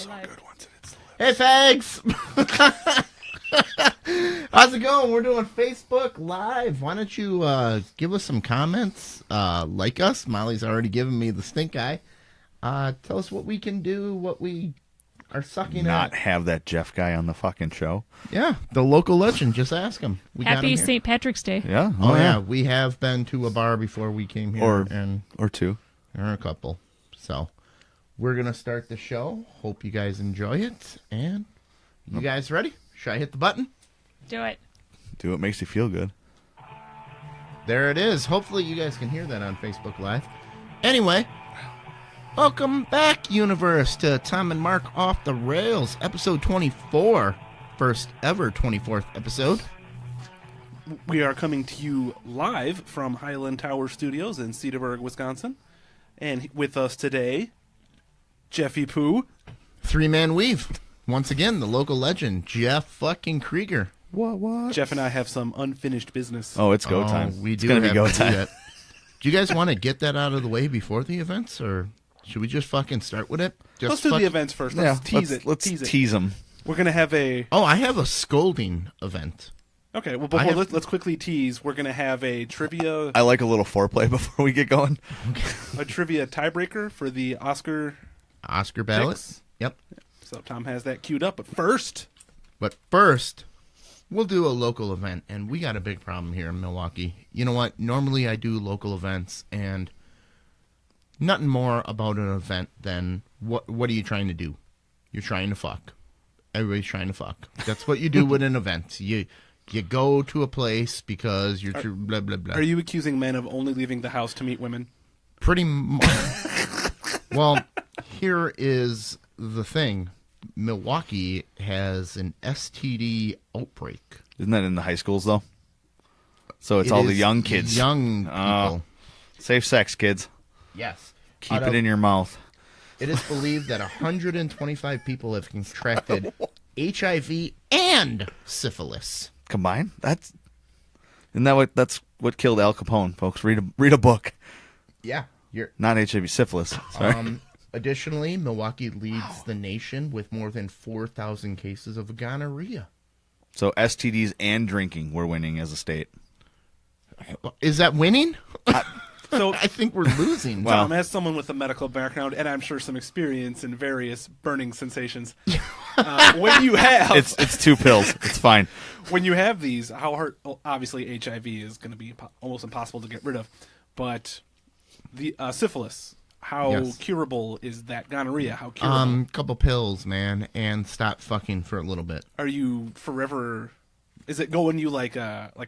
so good once it hits the Hey, fags! How's it going? We're doing Facebook Live. Why don't you give us some comments? Like us. Molly's already given me the stink eye. Tell us what we can do, what we are sucking Not at. have that Jeff guy on the fucking show. Yeah, the local legend. Just ask him. We got Happy him here. St. Patrick's Day. Yeah. Oh, yeah. We have been to a bar before we came here. Or two. Or a couple. So, we're going to start the show. Hope you guys enjoy it. And you guys ready? Should I hit the button? Do it. Do what makes you feel good. There it is. Hopefully you guys can hear that on Facebook Live. Anyway, welcome back, universe, to Tom and Mark Off the Rails, episode 24. First ever 24th episode. We are coming to you live from Highland Tower Studios in Cedarburg, Wisconsin. And with us today, Jeffy Poo. Three-man weave. Once again, the local legend, Jeff fucking Krieger. What? Jeff and I have some unfinished business. Oh, it's go time. We it's do gonna have be go to do time. that. Do you guys want to get that out of the way before the events, or should we just fucking start with it? Let's do the events first. Let's tease it. Let's tease them. We're going to have a... Oh, I have a scolding event. Okay, well, before let's quickly tease. We're going to have a trivia... I like a little foreplay before we get going. A trivia tiebreaker for the Oscar ballot. picks. Yep. So Tom has that queued up. But first, we'll do a local event, and we got a big problem here in Milwaukee. You know what? Normally I do local events, and nothing more about an event than what are you trying to do? You're trying to fuck. Everybody's trying to fuck. That's what you do with an event. You go to a place because you're blah, blah, blah. are you accusing men of only leaving the house to meet women? Pretty much. Well, here is the thing. Milwaukee has an STD outbreak. Isn't that in the high schools, though? So it's It all the is young kids. Young people. Safe sex, kids. Yes. Keep it in your mouth. It is believed that 125 people have contracted HIV and syphilis. Combined? That's what killed Al Capone, folks. Read a book. Yeah. Not HIV, syphilis. Sorry. Additionally, Milwaukee leads the nation with more than 4,000 cases of gonorrhea. So STDs and drinking, we're winning as a state. Is that winning? So I think we're losing. Tom, as someone with a medical background and I'm sure some experience in various burning sensations, when you have It's 2 pills. It's fine. when you have these, how hard? Obviously, HIV is going to be almost impossible to get rid of, but the syphilis. How curable is that? Gonorrhea, how curable? Couple pills, man, and stop fucking for a little bit. Are you forever? Is it going you like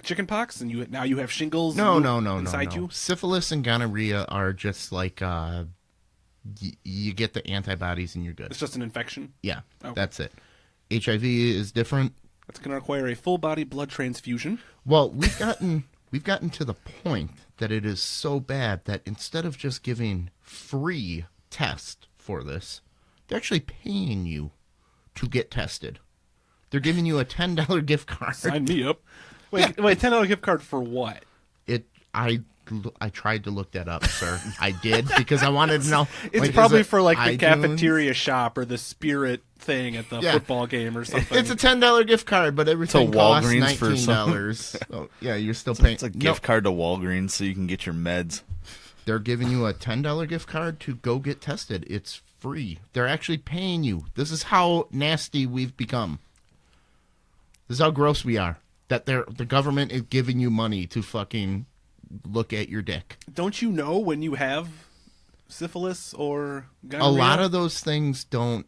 chicken pox, and you have shingles? No. Inside you? Syphilis and gonorrhea are just like you get the antibodies and you're good. It's just an infection. Yeah, Okay. that's it. HIV is different. That's going to require a full body blood transfusion. Well, we've gotten to the point that it is so bad that instead of just giving free test for this, they're actually paying you to get tested. They're giving you a $10 gift card. Sign me up. Wait, $10 gift card for what? I tried to look that up, sir. I did because I wanted to know. It's probably for like the cafeteria shop or the Spirit thing at the football game or something. It's a $10 gift card, but everything costs Walgreens for $19. Oh, yeah, you're still paying. It's a gift card to Walgreens so you can get your meds. They're giving you a $10 gift card to go get tested. It's free. They're actually paying you. This is how nasty we've become. This is how gross we are. That the government is giving you money to fucking look at your dick. Don't you know when you have syphilis or gonorrhea? A lot of those things don't.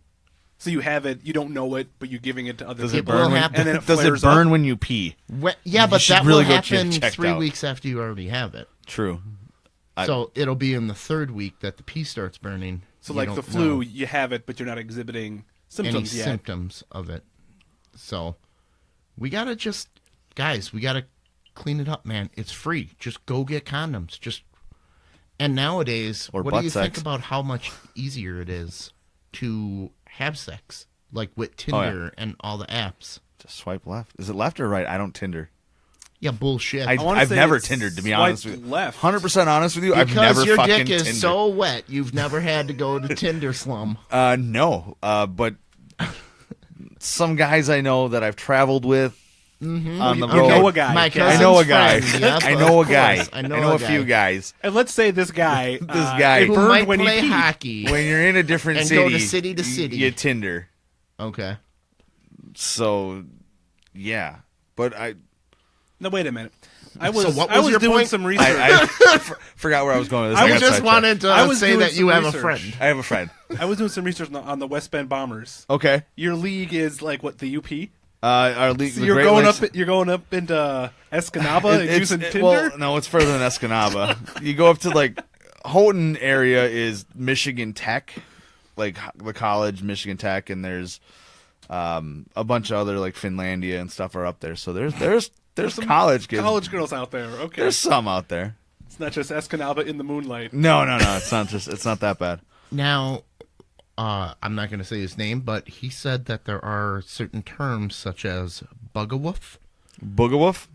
So you have it, you don't know it, but you're giving it to other Does it people. burn? happen. And then it Does it flares burn up? when you pee? Yeah, but should that really will go happen checked 3 out. weeks after you already have it. True. So it'll be in the 3rd week that the pee starts burning. So You like the don't flu, know you have it, but you're not exhibiting any symptoms yet. symptoms of it. So we gotta we gotta clean it up, man. It's free. Just go get condoms. And nowadays, Or what butt do you sex. think about how much easier it is to have sex? Like with Tinder and all the apps. Just swipe left. Is it left or right? I don't Tinder. Yeah, bullshit. wanna I've say never it's Tindered, to be swipe honest with you. left. 100% honest with you, I've because never your fucking dick is Tindered. so wet, you've never had to go to Tinder slum. No, but some guys I know that I've traveled with on the You road. know a guy. My okay? I know a guy. cousin's friend. Yep, I know a of guy. course. I know a few guys. And let's say this guy, guy it who Who burned might when play he peed. hockey. When you're in a different And city, go to city to city. you Tinder. Okay. So, yeah, but I No, wait a minute. I was what was your doing point? some research. I forgot where I was going with this. I got was just sidetracked. wanted I to was say doing that you some have a research. friend. I have a friend. I was doing some research on the West Bend Bombers. Okay, Your league is like what, the UP? our league. So the you're Great going Lakes- up. You're going up into Escanaba and using Tinder. Well, no, it's further than Escanaba. You go up to like Houghton area is Michigan Tech, like the college Michigan Tech, and there's a bunch of other like Finlandia and stuff are up there. So there's some college kids. College girls out there. Okay, There's some out there. it's not just Escanaba in the moonlight. No, it's not that bad. Now, I'm not going to say his name, but he said that there are certain terms such as bugawoof. Boogawoof?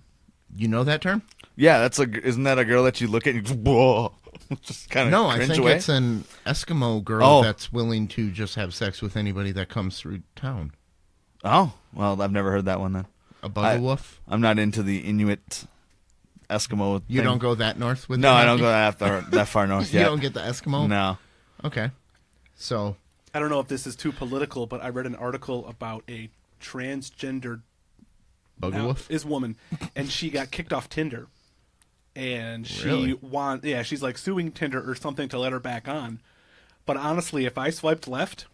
You know that term? Yeah, isn't that a girl that you look at and you just, whoa, just kind of No, I cringe think away? it's an Eskimo girl Oh. that's willing to just have sex with anybody that comes through town. Oh, well, I've never heard that one then. A bugawoof? I'm not into the Inuit Eskimo You thing. don't go that north with No, your I don't hockey? go that far north You yet. don't get the Eskimo? No. Okay. So, I don't know if this is too political, but I read an article about a transgender bugawoof? is woman, and she got kicked off Tinder, and she Really? she's like suing Tinder or something to let her back on. But honestly, if I swiped left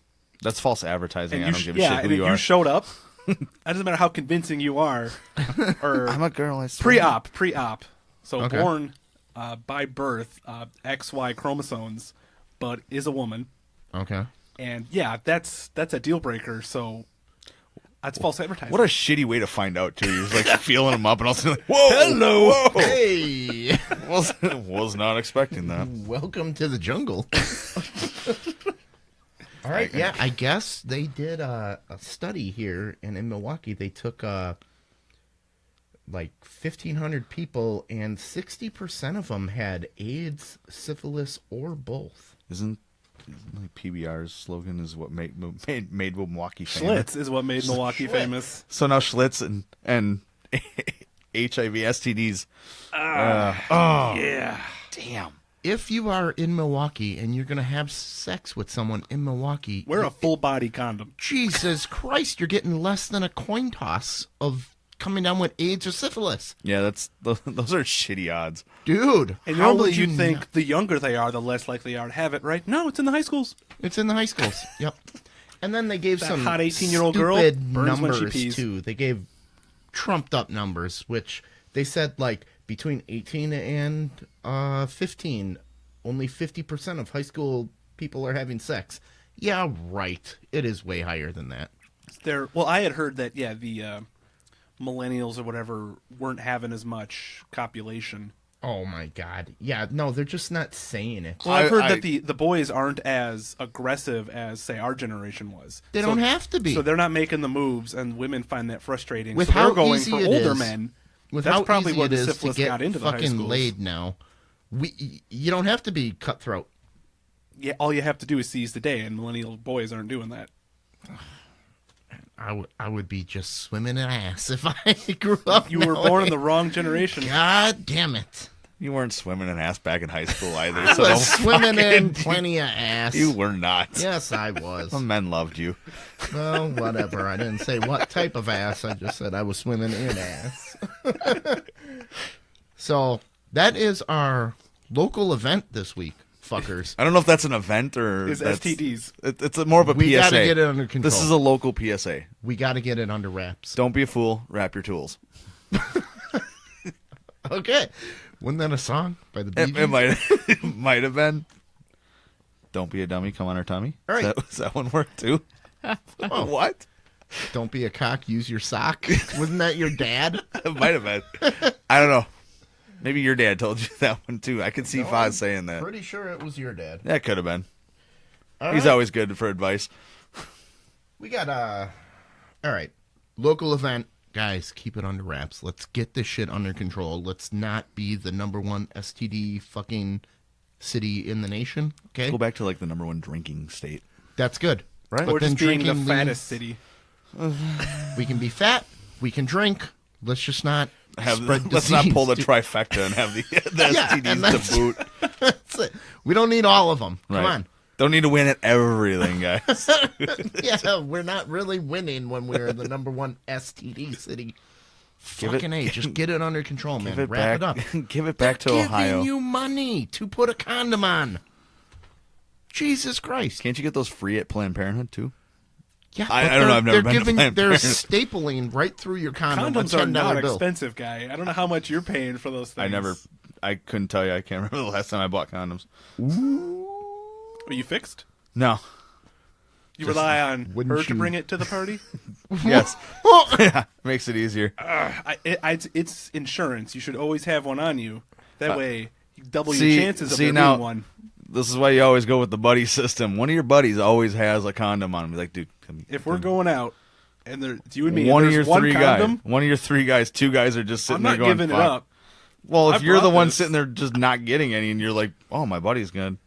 That's false advertising. and I don't give a shit and who if you you are. showed up, it doesn't matter how convincing you are, or I'm a girl, I swear. pre-op. So Okay. born by birth, XY chromosomes, but is a woman. Okay. And yeah, that's a deal breaker. So that's false advertising. What a shitty way to find out, too. You're just like feeling them up and all of a sudden like, whoa, hello. Whoa. Hey! Was not expecting that. Welcome to the jungle. All right, yeah, I guess they did a study here, and in Milwaukee, they took like 1,500 people, and 60% of them had AIDS, syphilis, or both. Isn't like PBR's slogan is what made Milwaukee famous? Schlitz is what made Milwaukee Schlitz. famous. So now Schlitz and HIV STDs. Yeah. Damn. If you are in Milwaukee and you're going to have sex with someone in Milwaukee, Wear a full body condom. Jesus Christ, you're getting less than a coin toss of coming down with AIDS or syphilis. Yeah, those are shitty odds. Dude, And how normally would you'd you think not- the younger they are, the less likely they are to have it, right? No, it's in the high schools. It's in the high schools. Yep. And then they gave That some hot 18-year-old girl stupid burns when she numbers pees. too. They gave trumped up numbers, which they said like between 18 and 15, only 50% of high school people are having sex. Yeah, right. It is way higher than that. Well, I had heard that, yeah, the millennials or whatever weren't having as much copulation. Oh my God. Yeah, no, they're just not saying it. Well, I've heard that the boys aren't as aggressive as, say, our generation was. They don't have to be. So they're not making the moves, and women find that frustrating. With so they're how going easy for it older is. men. With That's how probably easy where it the is to syphilis get got into the high fucking schools. laid now. You don't have to be cutthroat. Yeah, all you have to do is seize the day, and millennial boys aren't doing that. I would be just swimming in ass if I grew up. You were that born in way. the wrong generation. God damn it! You weren't swimming in ass back in high school either. I so was don't swimming in fucking- plenty of ass. You were not. Yes, I was. The men loved you. Well, whatever. I didn't say what type of ass. I just said I was swimming in ass. So that is our local event this week, fuckers. I don't know if that's an event or Is that's, STDs. It's more of a We PSA. gotta get it under control. This is a local PSA. We got to get it under wraps. Don't be a fool. Wrap your tools. Okay. Wasn't that a song by the Bee Gees? It might have been. Don't be a dummy. Come on our tummy. All right. Does that one work too? Oh. What? Don't be a cock, use your sock. Wasn't that your dad? It might have been. I don't know. Maybe your dad told you that one too. I could see Foz saying that. Pretty sure it was your dad. That could have been. All He's right. always good for advice. We got all right. Local event guys, keep it under wraps. Let's get this shit under control. Let's not be the #1 STD fucking city in the nation. Okay, Go back to like the #1 drinking state. that's good. Right. But Or then just being the drinking fattest city. We can be fat. We can drink. Let's just not spread Let's not disease, pull the dude. trifecta and have the Yeah, and STDs to boot. That's it. We don't need all of them. Come Right. on. Don't need to win at everything, guys. Yeah, we're not really winning when we're the #1 STD city. Give Fucking A, just get it under control, man. Give it Wrap back. it up. Give it back to They're Ohio. giving you money to put a condom on. Jesus Christ. Can't you get those free at Planned Parenthood too? Yeah, I but don't know. I've never they're been to giving, Planned They're Parenthood. stapling right through your condom Condoms a are $10 not bill. expensive, guy. I don't know how much you're paying for those things. I couldn't tell you. I can't remember the last time I bought condoms. Are you fixed? No. You rely on wouldn't her to you- bring it to the party? Yes. Yeah. Makes it easier. It's insurance. You should always have one on you. That way, you double see- your chances of see, there now- being one. This is why you always go with the buddy system. One of your buddies always has a condom on him. He's like, dude, come If we're going out, and it's you and me, one and of your there's one three condom, guys. One of your three guys. Two guys are just sitting I'm there not going, giving fuck. it up. Well, I if you're the brought one this. sitting there just not getting any, and you're like, "Oh, my buddy's good,"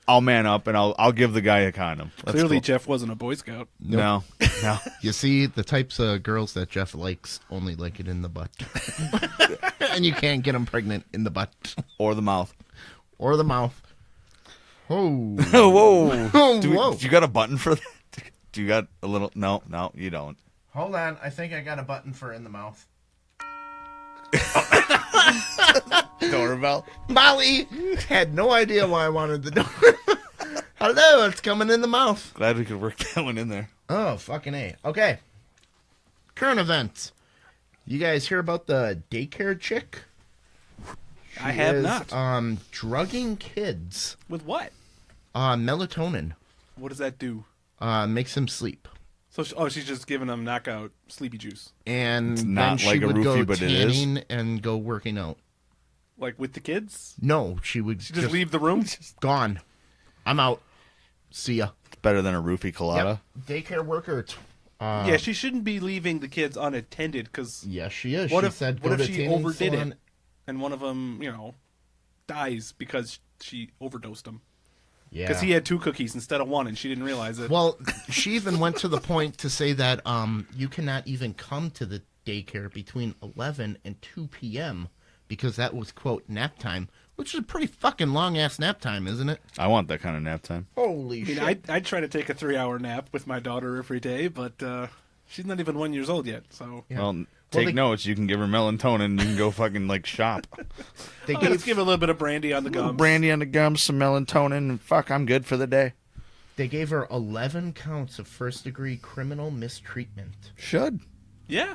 I'll man up and I'll give the guy a condom. That's Clearly, cool. Jeff wasn't a Boy Scout. No, no. You see, the types of girls that Jeff likes only like it in the butt. And you can't get them pregnant in the butt Or the mouth. or the mouth. Oh. Oh, whoa! Oh, Do whoa. you got a button for that? Do you got a little? No, you don't. Hold on. I think I got a button for in the mouth. Doorbell. Molly had no idea why I wanted the door. Hello, it's coming in the mouth. Glad we could work that one in there. Oh, fucking A. Okay. Current events. You guys hear about the daycare chick? I have Is, not. drugging kids. With what? Melatonin. What does that do? Makes them sleep. So, she's just giving them knockout sleepy juice, And It's then not she like a would roofie, go but it is. tanning and go working out. like with the kids. No, she would She just leave the room. gone. I'm out. See ya. It's better than a roofie colada. Yep. Daycare worker. Yeah, she shouldn't be leaving the kids unattended because Yes, she is. what she if said, what go if to she tanning overdid salon. it and one of them, dies because she overdosed him Yeah. because he had 2 cookies instead of 1 and she didn't realize it. Well, she even went to the point to say that you cannot even come to the daycare between 11 and 2 p.m. because that was, quote, nap time, which is a pretty fucking long-ass nap time, isn't it? I want that kind of nap time. Holy I mean, I'd try to take a 3-hour nap with my daughter every day, but she's not even 1 year old yet. So Yeah. Well, take they- notes. You can give her melatonin and you can go fucking like shop. They let's gave give her a little bit of brandy on the Little gums. brandy on the gums, some melatonin, and fuck, I'm good for the day. they gave her 11 counts of first-degree criminal mistreatment. Should. Yeah,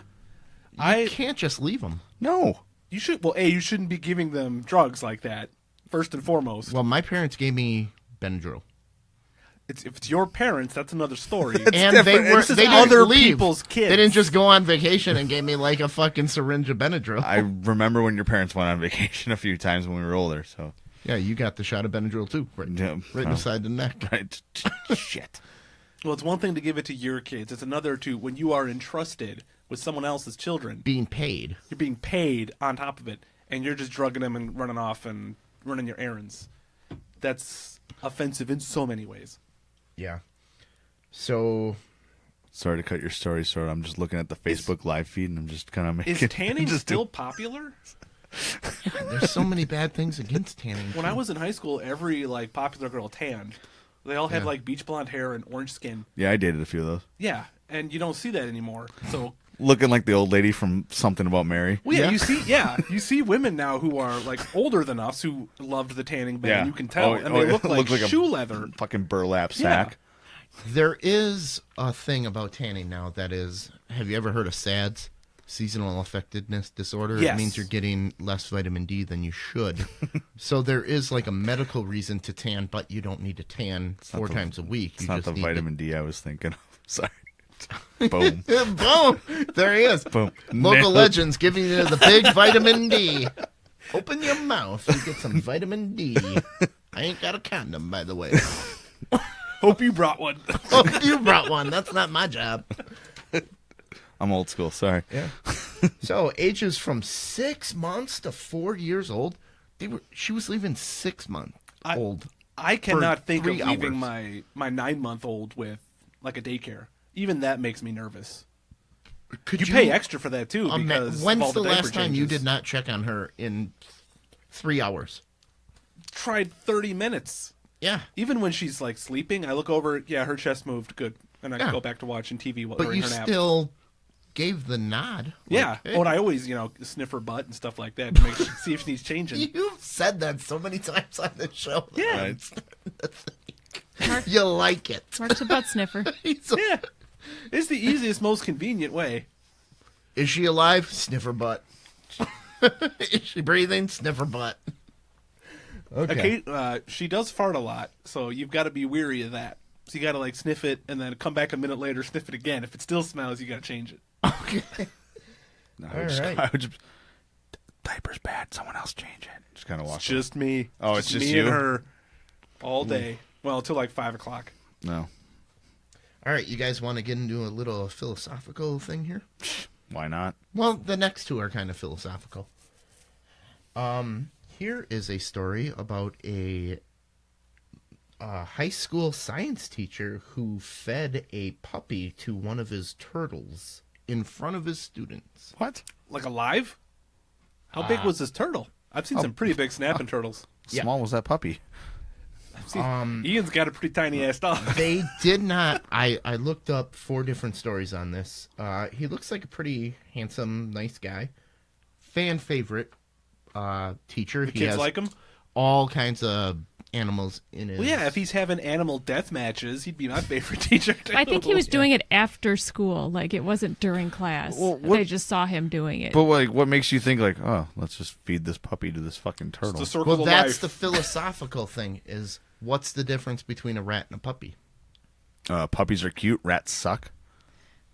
You can't just leave them. No. you should. Well, you shouldn't be giving them drugs like that. First and foremost, Well, my parents gave me Benadryl. if it's your parents, that's another story. And different. they were This is they didn't other leave. people's kids. They didn't just go on vacation and gave me like a fucking syringe of Benadryl. I remember when your parents went on vacation a few times when we were older, so. Yeah, you got the shot of Benadryl too, right, Yeah, right well. beside the neck. Right. Shit. Well, it's one thing to give it to your kids. It's another to when you are entrusted with someone else's children. Being paid. You're being paid on top of it, and you're just drugging them and running off and running your errands. That's offensive in so many ways. Yeah. So Sorry to cut your story short. I'm just looking at the Facebook live feed and I'm just kind of making. Is tanning just still popular? there's so many bad things against tanning. When I was in high school, every popular girl tanned. They all had Yeah. beach blonde hair and orange skin. Yeah, I dated a few of those. Yeah, and you don't see that anymore. So Looking like the old lady from Something About Mary. well, yeah, Yeah. you see women now who are older than us who loved the tanning bed. Yeah. You can tell, Oh, and they look like looks like a shoe leather. Fucking burlap Yeah. sack. There is a thing about tanning now that is, have you ever heard of SADS? Seasonal affectedness disorder. Yes. It means you're getting less vitamin D than you should. So there is a medical reason to tan, but you don't need to tan not 4 the- times a week. It's You not just the need vitamin D I was thinking of. Sorry. Boom. to... Boom! There he is. Boom. Local Nailed- legends giving you the big vitamin D. Open your mouth and get some vitamin D. I ain't got a condom, by the way. Hope you brought one. Oh, you brought one. That's not my job. I'm old school. Sorry. Yeah. So ages from 6 months to 4 years old. She was leaving 6 months old. I cannot think of 3 leaving hours. my 9-month-old with like a daycare. Even that makes me nervous. Could you pay extra for that too because when's of all the diaper last time you changes. did not check on her in 3 hours? Tried 30 minutes. Yeah. Even when she's like sleeping, I look over. Yeah, her chest moved. Good, and I go back to watching TV But during you her nap. still gave the nod. Yeah. Like, hey. Oh, and I always sniff her butt and stuff like that to make see if she needs changing. You've said that so many times on the show. Yeah. Right. You like it. Mark's a butt sniffer. Yeah, it's the easiest, most convenient way. Is she alive? Sniff her butt. Is she breathing? Sniff her butt. Okay. She does fart a lot, so you've got to be weary of that. So you got to like sniff it and then come back a minute later, sniff it again. If it still smells, you got to change it. Okay. No, All right. I would just, diaper's bad. Someone else change it. Just kind of walk. It's just me. Oh, it's just me you? and her all day. Well, until like 5 o'clock. No. All right, you guys want to get into a little philosophical thing here? Why not? Well, the next two are kind of philosophical. Here is a story about a high school science teacher who fed a puppy to one of his turtles in front of his students. What? Like alive? How big was this turtle? I've seen some pretty big snapping turtles. Yeah. Small was that puppy? Ian's got a pretty tiny ass dog. They did not. I looked up 4 different stories on this. He looks like a pretty handsome, nice guy. Fan favorite teacher. The He kids has like him? all kinds of animals in his. Well, yeah, if he's having animal death matches, he'd be my favorite teacher, too. I think he was doing it after school. Like, it wasn't during class. Well, what- They just saw him doing it. But like, what makes you think like, oh, let's just feed this puppy to this fucking It's turtle? the circle Well, of that's life. the philosophical thing. Is what's the difference between a rat and a puppy? Puppies are cute. Rats suck.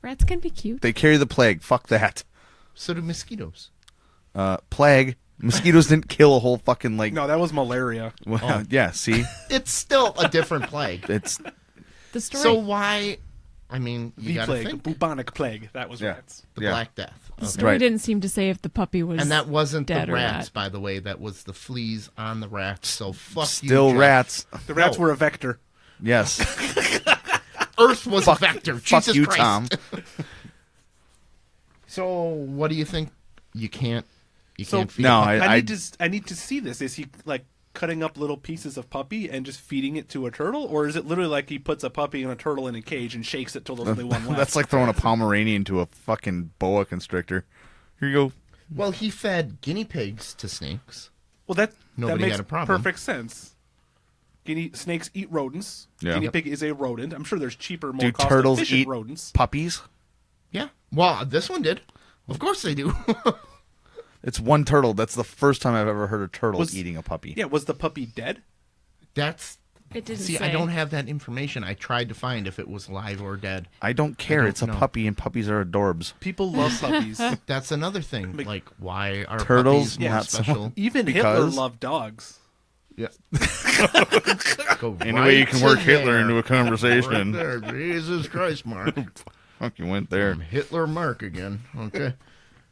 Rats can be cute. They carry the plague. Fuck that. So do mosquitoes. Plague. Mosquitoes didn't kill a whole fucking like. No, that was malaria. Well, yeah. See, It's still a different plague. it's The story. So why? I mean, you The gotta plague, think bubonic plague. That was Yeah. rats. the yeah. Black Death. the Okay. story Right. didn't seem to say if the puppy was. And that wasn't the dead or rats, not. by the way. That was the fleas on the rats. So fuck you, still Jeff. rats. The rats No. were a vector. Yes. Earth was a vector. Fuck Jesus you, Christ. Tom. So what do you think? You can't. You So can't feed. No, a puppy? I need to see this. Is he like cutting up little pieces of puppy and just feeding it to a turtle, or is it literally like he puts a puppy and a turtle in a cage and shakes it till there's only one left? That's like throwing a Pomeranian to a fucking boa constrictor. Here you go. Well, he fed guinea pigs to snakes. Well, that Nobody makes had a problem. perfect sense. Snakes eat rodents. Yeah. Guinea Yep. pig is a rodent. I'm sure there's cheaper, more Do cost turtles efficient eat rodents. puppies? Yeah. Well, this one did. Of course they do. It's one turtle. That's the first time I've ever heard a turtle Was- eating a puppy. Yeah, was the puppy dead? That's. It didn't See, say. I don't have that information. I tried to find if it was live or dead. I don't care. don't It's a know. puppy, and puppies are adorbs. People love puppies. That's another thing. Like, why are Turtles, puppies more not so- special? Even Hitler Because- loved dogs. Yeah. Go Any way you right can to work Hitler there. into a Right conversation. there. Jesus Christ, Mark. Fuck, you went there. Hitler Mark again. Okay.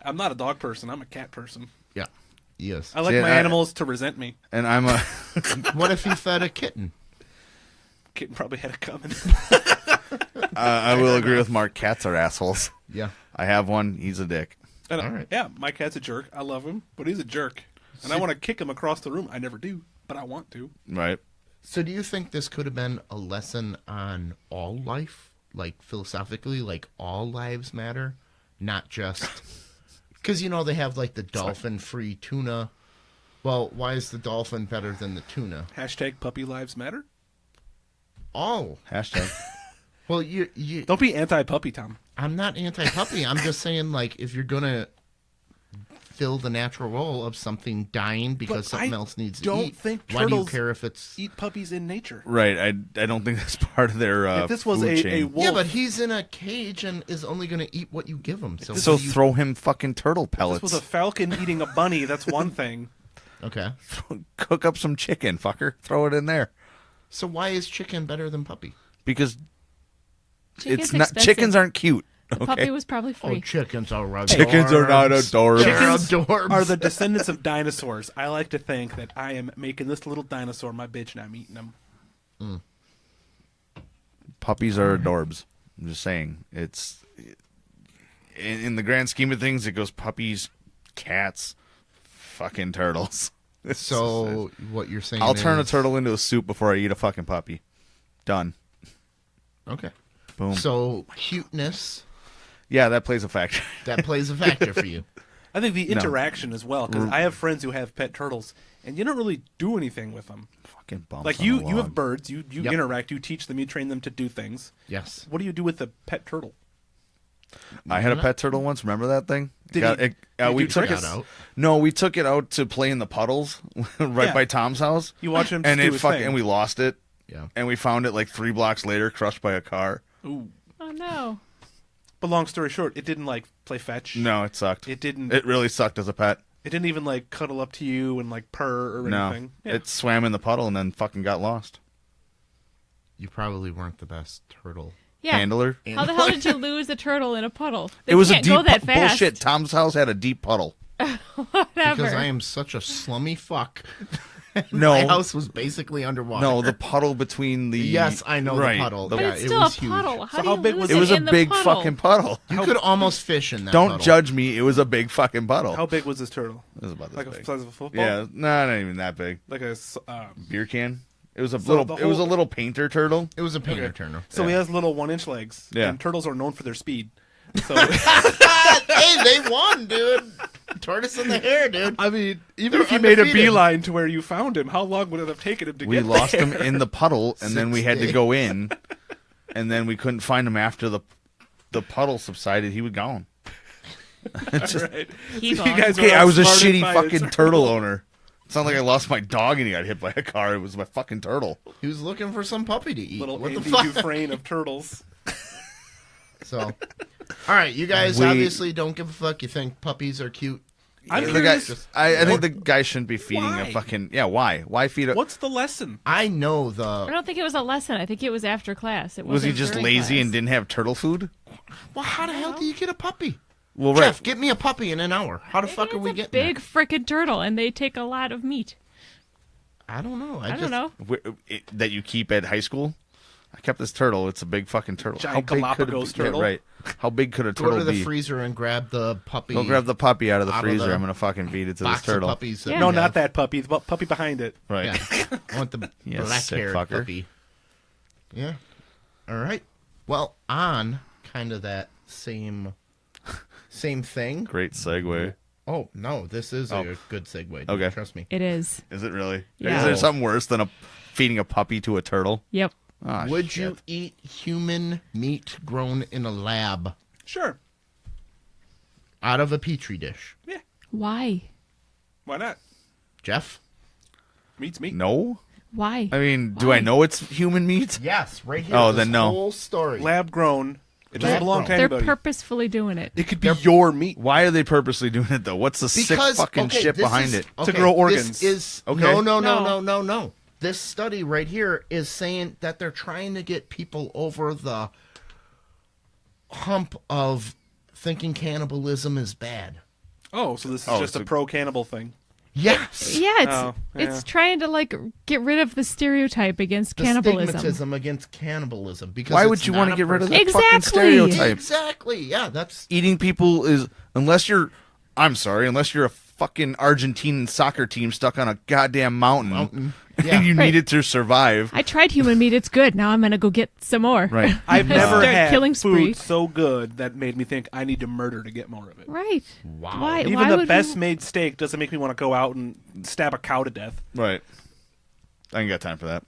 I'm not a dog person. I'm a cat person. Yeah. Yes. I like See, my I- animals to resent me. And I'm a. What if he fed a kitten? Kitten probably had it coming. I will agree with Mark. Cats are assholes. Yeah. I have one. He's a dick. And All right. Yeah, my cat's a jerk. I love him, but he's a jerk. And I want to kick him across the room. I never do, but I want to. Right. So do you think this could have been a lesson on all life? Like, philosophically, like, all lives matter? Not just... Because, they have, like, the dolphin-free tuna. Well, why is the dolphin better than the tuna? Hashtag puppy lives matter. Oh. Hashtag. Well, you Don't be anti-puppy, Tom. I'm not anti-puppy. I'm just saying, like, if you're going to fill the natural role of something dying because But something I else needs to don't eat, think why do you turtles care if it's... Eat puppies in nature. Right. I don't think that's part of their If this was food a chain. wolf, Yeah, but he's in a cage and is only going to eat what you give him. So, So what do you... throw him fucking turtle this pellets. was a falcon eating a bunny. That's one thing. Okay. Cook up some chicken, fucker. Throw it in there. So why is chicken better than puppy? Because Chicken's it's not. expensive. Chickens aren't cute. The puppy was probably Oh, free. chickens are adorbs. Chickens are not adorbs. They're Chickens adorbs. are the descendants of dinosaurs. I like to think that I am making this little dinosaur my bitch and I'm eating them. Puppies are adorbs. I'm just saying. It's in the grand scheme of things, it goes puppies, cats, fucking turtles. So what you're saying I'll turn a is- turtle into a soup before I eat a fucking puppy. Done. Okay. Boom. So cuteness, Yeah, that plays a factor. that plays a factor for you. I think the interaction as well, because I have friends who have pet turtles, and you don't really do anything with them. Fucking bumps Like on you the have log. birds, you Yep. interact, you teach them, you train them to do things. Yes. What do you do with a pet turtle? I had a pet turtle once. Remember that thing? Did we you took trick it it out? No, we took it out to play in the puddles right Yeah. by Tom's house. You watch him and do it his fucking thing. and we lost it. Yeah. And we found it like 3 blocks later, crushed by a car. Ooh. Oh no. But long story short, it didn't like play fetch. No, it sucked. It didn't. It really sucked as a pet. It didn't even like cuddle up to you and like purr or No, anything. Yeah. it swam in the puddle and then fucking got lost. You probably weren't the best turtle. Yeah. Handler. How the hell did you lose a turtle in a puddle? They It was a can't deep go that fast. bullshit. Tom's house had a deep puddle. Whatever. Because I am such a slummy fuck. No, My house was basically underwater. no, the puddle between the. Yes, I know right, the puddle. the- but yeah, it's it still was a huge. puddle. How So do how you big lose was It was a in the big puddle? fucking puddle. You could almost fish in that Don't puddle. judge me. It was a big fucking puddle. How big was this turtle? It was about this Like a big. size of a football? Yeah, no, not even that big. Like a. Beer can. It was a So little. the It was a whole- little painter turtle. It was a painter Okay. turner. So he Yeah. has little 1-inch legs. Yeah. And turtles are known for their speed. So Hey, they won, dude. Tortoise in the hair, dude. I mean, even They're if you made a undefeated. beeline to where you found him, how long would it have taken him to We get lost there? him in the puddle, and then we 6 had to days. go in, and then we couldn't find him after the puddle subsided. He was gone. Right. He So gone. you guys were Okay, I was a outsmarted shitty by fucking its- turtle owner. It's not like I lost my dog and he got hit by a car. It was my fucking turtle. He was looking for some puppy to eat. Little what the Andy fuck? Dufresne of turtles. So, all right, you guys We- obviously don't give a fuck. You think puppies are cute. I'm The guy, curious, I think the guy shouldn't be feeding Why? a fucking Why? Why feed a? what's the lesson? I know I the. don't think it was a lesson. I think it was after class. It Was he wasn't just during lazy class. and didn't have turtle food? Well, how the hell do you get a puppy? Well, Jeff, get me a puppy in an hour. How the fuck are we It's a getting big frickin' turtle, and they take a lot of meat. there? I don't know. I don't know. That you keep at high school. I kept this turtle. It's a big fucking turtle. Giant could it Galapagos be? turtle? Yeah, right. How big could a Go turtle to the be? freezer and grab the puppy. Go grab the puppy out of the out of freezer. the I'm gonna fucking feed it to box this turtle. of puppies. Yeah. No, we not have. that puppy. The puppy behind it. Right. Yeah. I want the Yeah, black sick haired fucker. puppy. Yeah. All right. Well, on kind of that same thing. Great segue. Oh no, this is Oh. a good segue. Dude. Okay. Trust me. It is. Is it really? Yeah. Is there something worse than feeding a puppy to a turtle? Yep. Oh, Would shit. you eat human meat grown in a lab Sure. out of a petri dish? Yeah. Why? Why not? Jeff? Meat's meat. No. Why? I mean, do I know it's human meat? Yes, right here. Oh, this then no. Whole story. Lab grown. It doesn't Lab belong to grown. They're anybody. purposefully doing it. It could be your meat. Why are they purposely doing it though? What's the sick fucking okay, shit this behind is- it? okay, grow organs. This is Okay. no. This study right here is saying that they're trying to get people over the hump of thinking cannibalism is bad. Oh, so this is Oh, just so- a pro cannibal thing. Yes. Yeah, it's Oh, yeah. it's trying to like get rid of the stereotype against The cannibalism. stigmatism against cannibalism. Because Why it's would you not want to a get rid of person- that fucking Exactly. stereotype? Exactly. Yeah, that's Eating people is unless you're unless you're a fucking Argentine soccer team stuck on a goddamn mountain, Yeah. and you Right. need it to survive. I tried human meat. It's good. Now I'm gonna go get some more. Right. I've never Start had killing spree. food so good that made me think I need to murder to get more of it. Right. Wow. Why? Even why the would best we- made steak doesn't make me want to go out and stab a cow to death. Right. I ain't got time for that.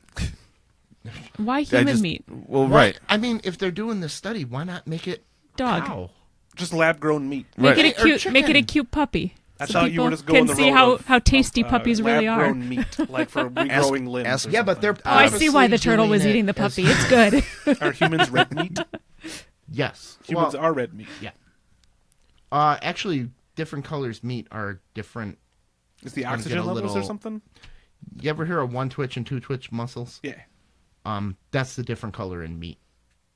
Why I human just- meat? Well, Why- right. I mean, if they're doing this study, why not make it Dog. cow? Just lab grown meat. Make Right. it a Or cute. Make it a chicken. cute puppy. I So thought you were people just going can the see road how of, tasty puppies really are. lab-grown meat, like for regrowing limbs. ask- or Yeah, but something. they're. Oh, I see why the purposely turtle was doing eating it the as- puppy. It's good. Are humans red meat? Yes. Humans Well, are red meat. Yeah. Actually, different colors meat are different. Is the I'm oxygen getting a levels or little- something? You ever hear of one twitch and two twitch muscles? Yeah. That's the different color in meat.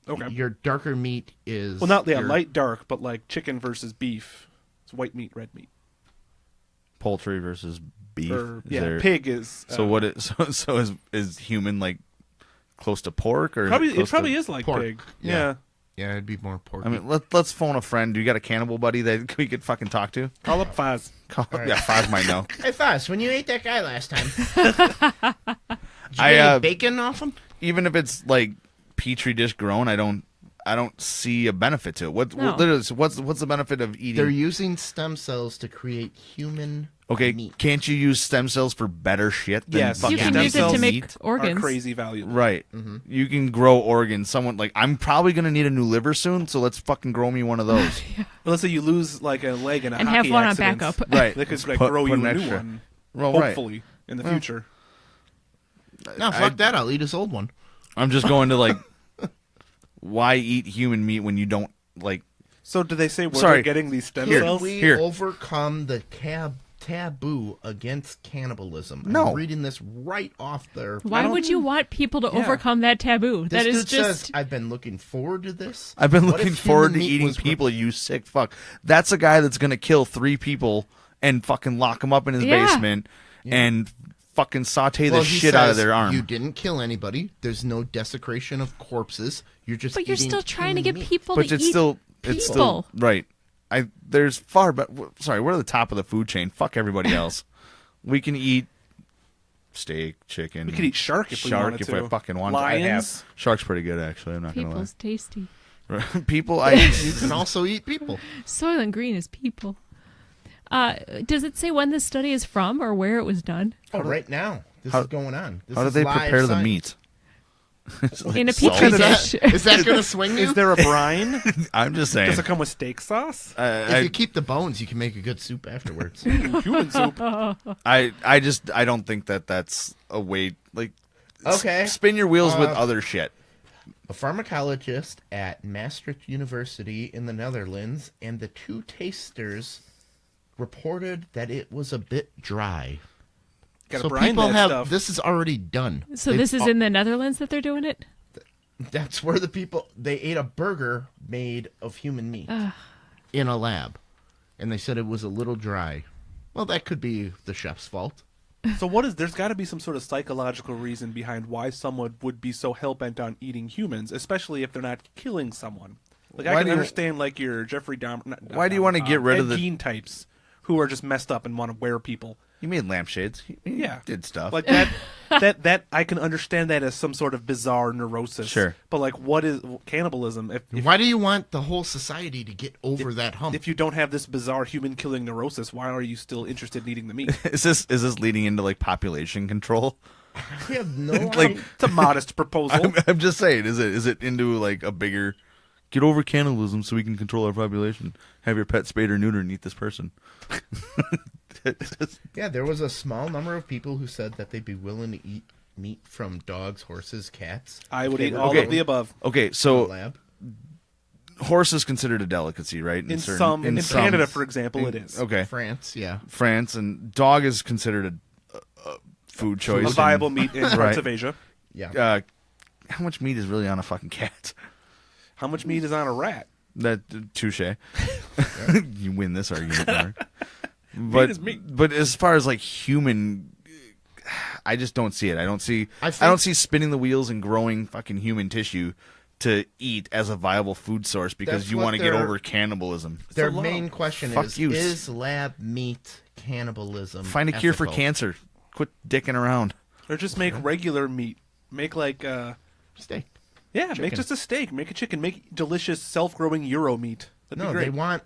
Okay. Your darker meat is Well, not your- light dark, but like chicken versus beef. It's white meat, red meat. Poultry versus beef. Or Is there- pig is. So what? So is human like close to pork or Probably close it probably to, is like pork. pig. Yeah. Yeah, it'd be more porky. I mean, let's phone a friend. Do you got a cannibal buddy that we could fucking talk to? Call up Faz. Yeah, Foz might know. Hey, Foz, when you ate that guy last time, did you get any bacon off him? Even if it's like petri dish grown, I don't see a benefit to it. No. Literally, so what's the benefit of eating? They're using stem cells to create human Okay, meat. can't you use stem cells for better shit than Yes. fucking You can Stem use it to cells make meat? Are organs. crazy valuable. Right. You can grow organs. Someone like I'm probably gonna need a new liver soon, so let's fucking grow me one of those. Well, let's say you lose like a leg in a And hockey have one on accident. backup. Right. They could Let's like put- grow put you an a new extra. one. Well, right. Hopefully in the future. No, fuck that. I'll eat his old one. I'm just going to like, why eat human meat when you don't like? So do they say where Sorry. they're getting these stem Here. cells? We Here. overcome the taboo against cannibalism. No. I'm reading this right off there. Why would you want people to overcome that taboo? This That is dude says, just. I've been looking forward to this. I've been What looking if forward to human meat eating was- people. You sick fuck. That's a guy that's gonna kill 3 people and fucking lock them up in his Yeah. basement and fucking saute Well, the he shit out of says, their arm. You didn't kill anybody. There's no desecration of corpses. You're just But you're eating still trying to human get meat. people but to it's eat still people. right. There's far but sorry, we're at the top of the food chain. Fuck everybody else. We can eat steak, chicken. We could eat shark if we shark wanted if to. I fucking wanted. I have. Lions? Shark's pretty good actually. I'm not People's tasty. gonna lie. People, You can also eat people. Soylent Green is people. Does it say when this study is from or where it was done? Oh, right now. This How- is going on. This how do is they live prepare the science. meat? It's like In a salt. petri Is dish. that, is that going to swing you? Is there a brine? I'm just saying. Does it come with steak sauce? If you keep the bones, you can make a good soup afterwards. Human soup. I don't think that's a way. Like, Okay. spin your wheels with other shit. A pharmacologist at Maastricht University in the Netherlands and the 2 tasters reported that it was a bit dry. Got to So brine people that have stuff. this is already done. So this is in the Netherlands that they're doing it? That's where the people they ate a burger made of human meat in a lab, and they said it was a little dry. Well, that could be the chef's fault. So there's got to be some sort of psychological reason behind why someone would be so hell-bent on eating humans, especially if they're not killing someone. Like, Why I can do you- understand, like, your Jeffrey Dahmer... Why do you wanna get rid of the- Ed Gein types who are just messed up and want to wear people. He made lampshades. He Yeah. did stuff. Like, that I can understand that as some sort of bizarre neurosis. Sure. But, like, what is cannibalism? If Why do you want the whole society to get over that hump? if you don't have this bizarre human-killing neurosis, why are you still interested in eating the meat? is this leading into like population control? I have no Like, idea. It's a modest proposal. I'm just saying. Is it into like a bigger get over cannibalism so we can control our population? Have your pet spayed or neutered and eat this person. Yeah, there was a small number of people who said that they'd be willing to eat meat from dogs, horses, cats. I would eat Favorite all Okay. of the above. Okay, in the so lab. horse is considered a delicacy, right? In certain- in some- Canada, for example, it is. Okay, France, yeah. France and dog is considered a food choice. A viable meat in parts Right. of Asia. Yeah. How much meat is really on a fucking cat? How much meat is on a rat? That touche. You win this argument, Mark. is meat. But as far as like human, I just don't see it. I don't see. I I think- don't see spinning the wheels and growing fucking human tissue to eat as a viable food source because That's you what want to get they're- over cannibalism. Their a law. main question Fuck is: you. Is lab meat cannibalism? Find a cure for ethical? cancer. Quit dicking around. Or just make regular meat. Make like Steak. make Chicken. just a steak. Make a chicken. Make delicious self-growing Euro meat. That'd No, be great. they want.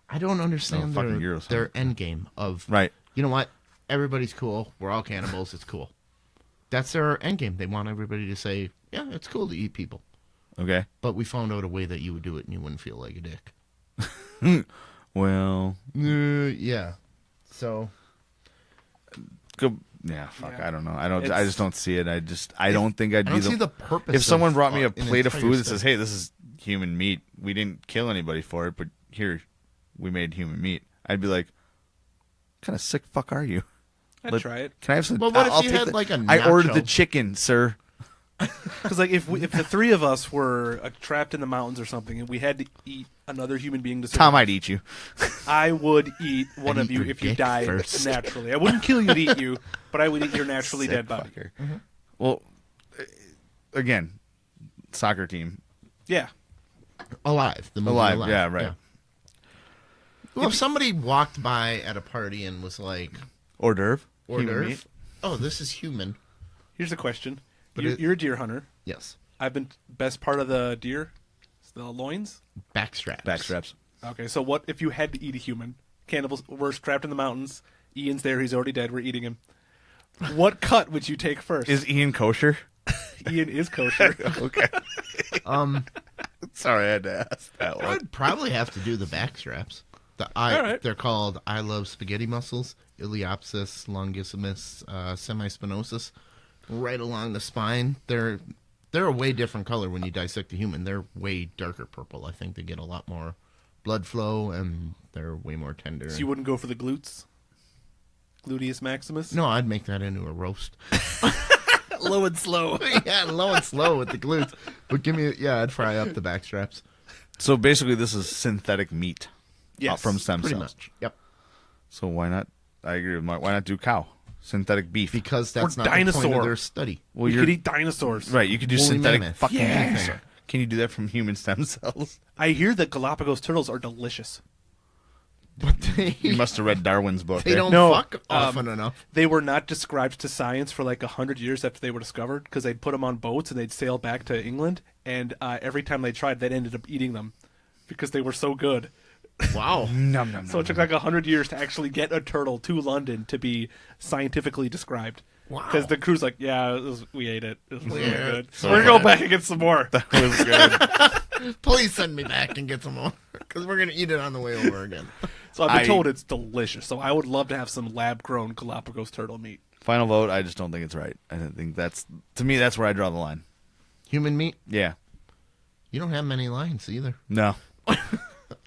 I don't understand No, fucking their, Euros, their end game of Right. You know what? Everybody's cool. We're all cannibals. It's cool. That's their end game. They want everybody to say, "Yeah, it's cool to eat people." Okay. But we found out a way that you would do it and you wouldn't feel like a dick. Well, Yeah. So go. Yeah. Fuck. Yeah. I don't know. I It's- just don't see it. I don't think I'd I be don't see the purpose. If someone of, brought me a an plate of entire food that steak. says, "Hey, this is human meat. We didn't kill anybody for it, but here, we made human meat," I'd be like, "What kind of sick fuck are you? I'd try it. Can I have some? Well, what if I'll you take had, the- like, a I ordered the nacho? chicken, sir. Because like if the three of us were trapped in the mountains or something, and we had to eat another human being to survive, Tom, I'd eat you. I would eat one I'd of eat you your if you dick died first. naturally. I wouldn't kill you to eat you, but I would eat your naturally Sick dead body. fucker. Well, again, soccer team. Yeah. Alive. The movie Alive, yeah, right. Well, if somebody walked by at a party and was like, Hors d'oeuvre. hors Human d'oeuvre, meat. oh, this is human. Here's a question. But You're a deer hunter. Yes. I've been best part of the deer, the loins. Backstraps. Backstraps. Okay, so what if you had to eat a human? Cannibals. We're trapped in the mountains. Ian's there. He's already dead. We're eating him. What cut would you take first? Is Ian kosher? Ian is kosher. Okay. Sorry, I had to ask that one. I'd probably have to do the backstraps. All right. They're called I love spaghetti muscles, iliopsis longissimus semispinosus, right along the spine. They're a way different color when you dissect a human. They're way darker purple. I think they get a lot more blood flow, and they're way more tender. So you wouldn't go for the glutes? Gluteus maximus? No, I'd make that into a roast. Low and slow. Yeah, low and slow with the glutes. But I'd fry up the backstraps. So basically, this is synthetic meat. Yes, From stem Pretty cells. much. Yep. So why not? I agree with Mark. Why not do cow? Synthetic beef. Because that's Or not the point dinosaur. of their study. Well, You could eat dinosaurs. right. You could do Woolly synthetic mammoth. fucking Yes. beef. Can you do that from human stem cells? I hear that Galapagos turtles are delicious. But they, You must have read Darwin's book. they eh? don't No, fuck often enough. They were not described to science for like 100 years after they were discovered because they'd put them on boats and they'd sail back to England, and every time they tried, they'd ended up eating them because they were so good. Wow. Nom, nom, So it took like 100 years to actually get a turtle to London to be scientifically described. Wow. Because the crew's like, yeah, we ate it. It was really Yeah. good. So We're going to go back and get some more. That was good. Please send me back and get some more. Because we're going to eat it on the way over again. So I've been I- told it's delicious. So I would love to have some lab-grown Galapagos turtle meat. Final vote. I just don't think it's right. I don't think to me, that's where I draw the line. Human meat? Yeah. You don't have many lines either. No. All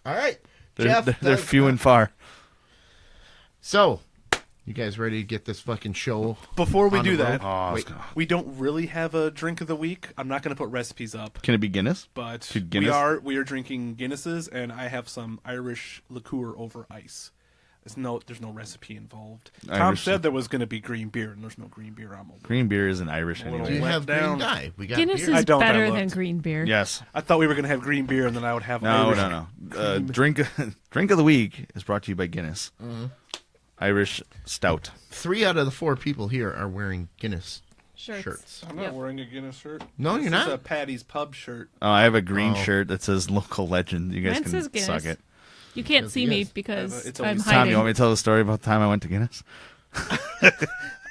right. They're, Jeff, they're few and far. So, you guys ready to get this fucking show? Before we on do the that, road? Wait. we don't really have a drink of the week. I'm not going to put recipes up. Can it be Guinness? But Dude, Guinness? we are drinking Guinnesses, and I have some Irish liqueur over ice. There's no recipe involved. Tom Irish- said there was going to be green beer, and there's no green beer. I'm over. Green beer isn't Irish little Do you anyway. let have down. green dye? We got Guinness beer. is I don't better have than looked. green beer. Yes. I thought we were going to have green beer, and then I would have No, Irish. no. Drink of the week is brought to you by Guinness. Irish stout. 3 out of the 4 people here are wearing Guinness Shirts. shirts. I'm not Yep. wearing a Guinness shirt. No, This you're is not. a Patty's Pub shirt. Oh, I have a green Oh. shirt that says local legend. You guys Mine can says Guinness. suck it. You can't Yes, see he me is. because It's I'm always- Tom, hiding. you want me to tell the story about the time I went to Guinness?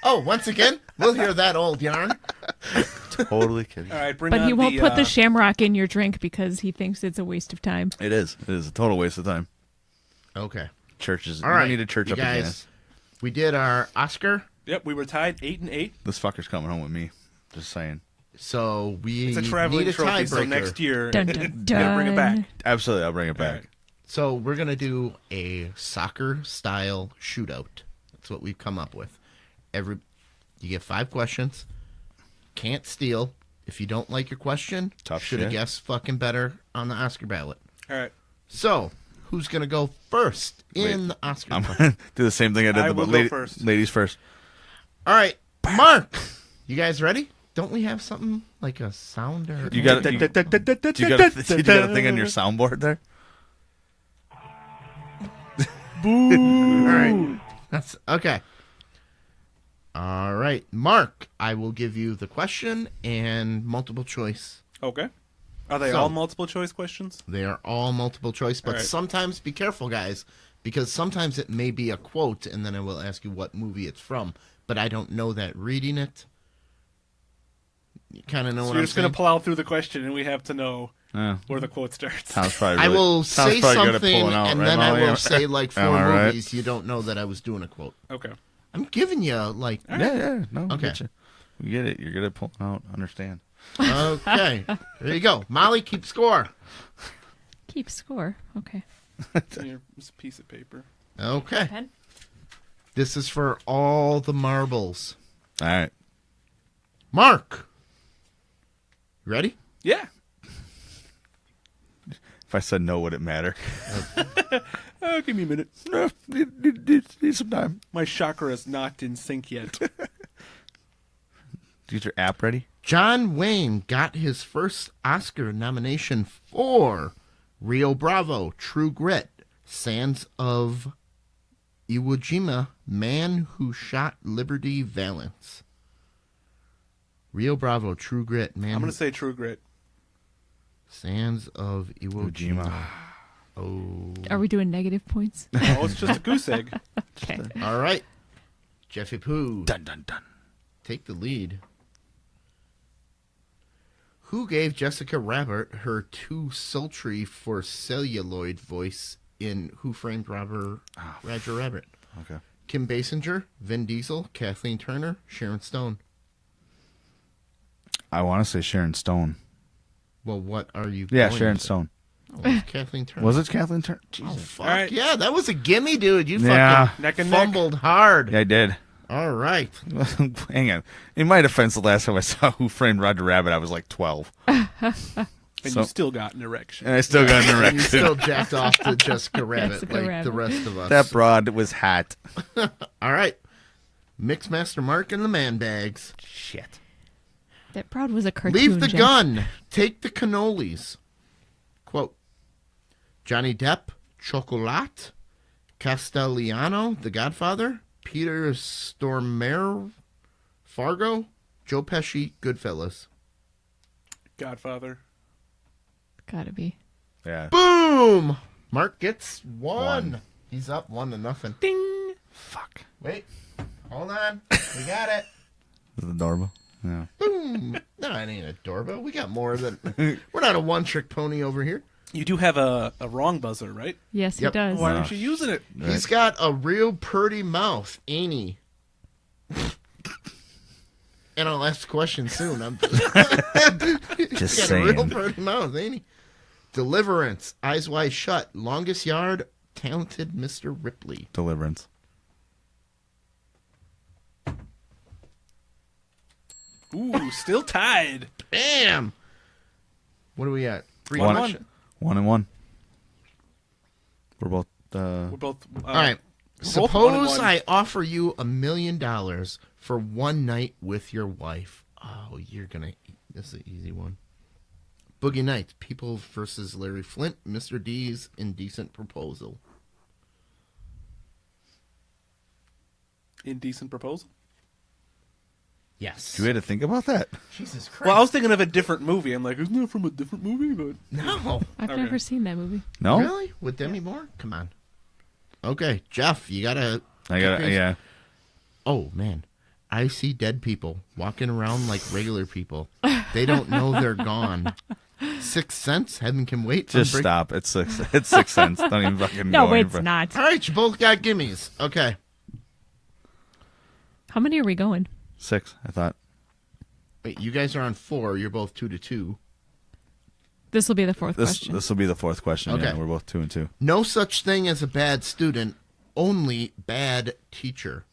Oh, once again, we'll hear that old yarn. Totally kidding. All right, bring But on he won't the, put the shamrock in your drink because he thinks it's a waste of time. It is. It is a total waste of time. Okay. Churches. All you right. don't need a church you up in guys, Guinness. we did our Oscar, Yep, we were tied 8-8. This fucker's coming home with me. Just saying. so we It's a traveling need a trophy, so tiebreaker. next year, Dun, dun, gotta bring it back. dun. Absolutely, I'll bring it back. All right. So we're gonna do a soccer-style shootout. That's what we've come up with. You get 5 questions. Can't steal. If you don't like your question, Tough should have shit. guessed fucking better on the Oscar ballot. All right. So, who's gonna go first in the Oscar? I'm ballot? going to do the same thing I did. I will go first. Ladies first. All right, Mark. You guys ready? Don't we have something like a sound or You got you got a thing on your soundboard there? All right. That's okay. All right, Mark. I will give you the question and multiple choice. Okay. Are they So- all multiple choice questions? They are all multiple choice, but All right. sometimes be careful, guys, because sometimes it may be a quote, and then I will ask you what movie it's from. But I don't know that reading it. You kind of know So what you're I'm just going saying. to plow through the question, and we have to know where the quote starts. Tom's probably I really- will Tom's say probably good at something, pulling out, and right, then I Molly? will say like 4 Am I right? movies. You don't know that I was doing a quote. Okay. I'm giving you like Yeah. No, we Okay. get you. We get it. You're good at pulling out. Understand. okay. There you go, Molly. Keep score. Keep score. Okay. Here's a piece of paper. Okay. Pen? This is for all the marbles. All right. Mark, Ready? Yeah. If I said no, would it matter? Give me a minute. Need some time. My chakra is not in sync yet. Get your app ready. John Wayne got his first Oscar nomination for Rio Bravo, True Grit, Sands of Iwo Jima, Man Who Shot Liberty Valance. Rio Bravo, True Grit, Man. I'm going to say True Grit. Sands of Iwo Jima. Oh. Are we doing negative points? Oh, it's just a goose egg. Okay. All right. Jeffy Poo. Dun dun dun. Take the lead. Who gave Jessica Rabbit her too sultry for celluloid voice in Who Framed Roger Rabbit? Okay. Kim Basinger, Vin Diesel, Kathleen Turner, Sharon Stone. I want to say Sharon Stone. Well, what are you? Yeah, going Sharon with? Stone. Oh, it's Kathleen Turner. Was it Kathleen Turner? Oh, Jesus. fuck. All right. Yeah, that was a gimme, dude. You Yeah. fucking Neck and neck. fumbled hard. Yeah, I did. All right. Hang on. In my defense, the last time I saw Who Framed Roger Rabbit, I was like 12. And So- you still got an erection. And I still got an And you erection. still jacked off to Jessica Rabbit Jessica like Rabbit. the rest of us. That broad was hot. All right. Mixmaster Mark and the man bags. Shit. That broad was a cartoon. Leave the Jeff. gun. Take the cannolis. Quote, Johnny Depp, Chocolat, Castellano, The Godfather, Peter Stormare, Fargo, Joe Pesci, Goodfellas. Godfather. Gotta be. Yeah. Boom! Mark gets one. He's up 1-0. Ding. Fuck. Wait. Hold on. We got it. Is it adorable? Yeah. Boom. No, it ain't a doorbell. We got more than... We're not a one-trick pony over here. You do have a wrong buzzer, right? Yes, Yep. he does. Why aren't you using it? He's got a real pretty mouth, ain't he? And I'll ask the question soon. I'm Just He's got a real saying. pretty mouth, ain't he? Deliverance, Eyes Wide Shut, Longest Yard, Talented Mr. Ripley. Deliverance. Ooh, still tied. Bam! What are we at? 1-1. 1-1. We're both. We're both. All right. we're both 1-1. Suppose I offer you $1 million for one night with your wife. Oh, you're gonna. This is an easy one. Boogie Nights, People versus Larry Flint, Mr. D's Indecent Proposal. Indecent proposal. Yes. You had to think about that. Jesus Christ. Well, I was thinking of a different movie. I'm like, isn't that from a different movie? But no. I've Okay. never seen that movie. No? Really? With Demi Moore? Come on. Okay, Jeff, you gotta. I got it. Yeah. Oh man, I see dead people walking around like regular people. They don't know they're gone. Sixth Sense, Heaven Can Wait. Just stop. It's 6 cents. Don't even fucking No, go any it's further. not. All right, you both got gimmies. Okay. How many are we going? 6, I thought. Wait, you guys are on 4. You're both 2-2. This will be the fourth question. This will be the fourth question. Okay. Yeah, we're both 2 and 2. No such thing as a bad student, only bad teacher.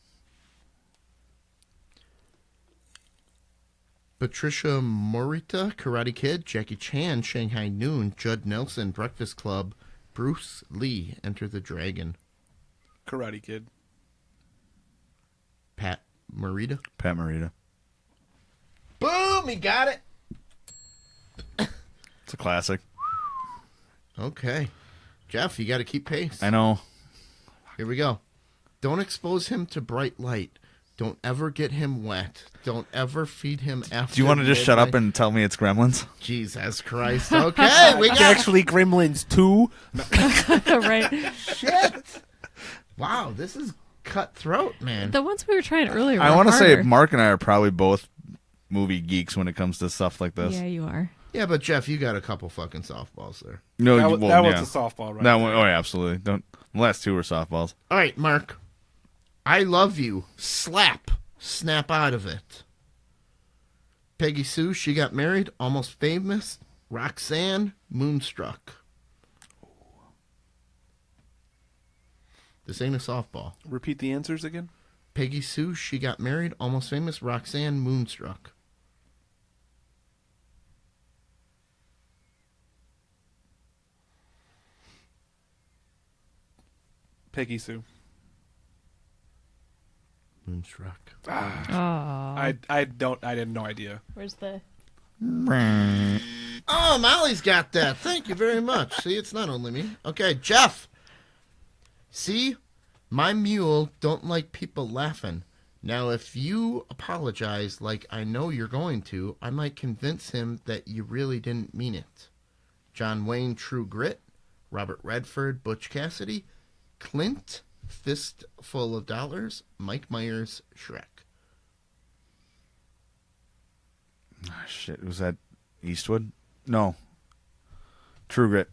Patricia Morita, Karate Kid, Jackie Chan, Shanghai Noon, Judd Nelson, Breakfast Club, Bruce Lee, Enter the Dragon. Karate Kid. Pat Morita. Pat Morita. Boom! He got it. It's a classic. Okay. Jeff, you got to keep pace. I know. Here we go. Don't expose him to bright light. Don't ever get him wet. Don't ever feed him after. Do you want to just shut up midnight. and tell me it's Gremlins? Jesus Christ. Okay, we It's got actually Gremlins 2. Right. shit. Wow, this is cutthroat, man. The ones we were trying earlier. I were want to say harder. Mark and I are probably both movie geeks when it comes to stuff like this. Yeah, you are. Yeah, but Jeff, you got a couple fucking softballs there. No, That, well, that was yeah. a softball, right? That one, oh yeah, absolutely. Don't. The last 2 were softballs. All right, Mark. I love you. Slap. Snap out of it. Peggy Sue, She Got Married, Almost Famous, Roxanne, Moonstruck. This ain't a softball. Repeat the answers again. Peggy Sue, She Got Married, Almost Famous, Roxanne, Moonstruck. Peggy Sue. Moonstruck. Oh, I had no idea. where's the? Oh, Molly's got that. Thank you very much. See, it's not only me. Okay, Jeff. See, my mule don't like people laughing. Now, if you apologize like I know you're going to, I might convince him that you really didn't mean it. John Wayne, True Grit. Robert Redford, Butch Cassidy. Clint, Fistful of Dollars. Mike Myers, Shrek. Oh, shit, was that Eastwood? No. True Grit.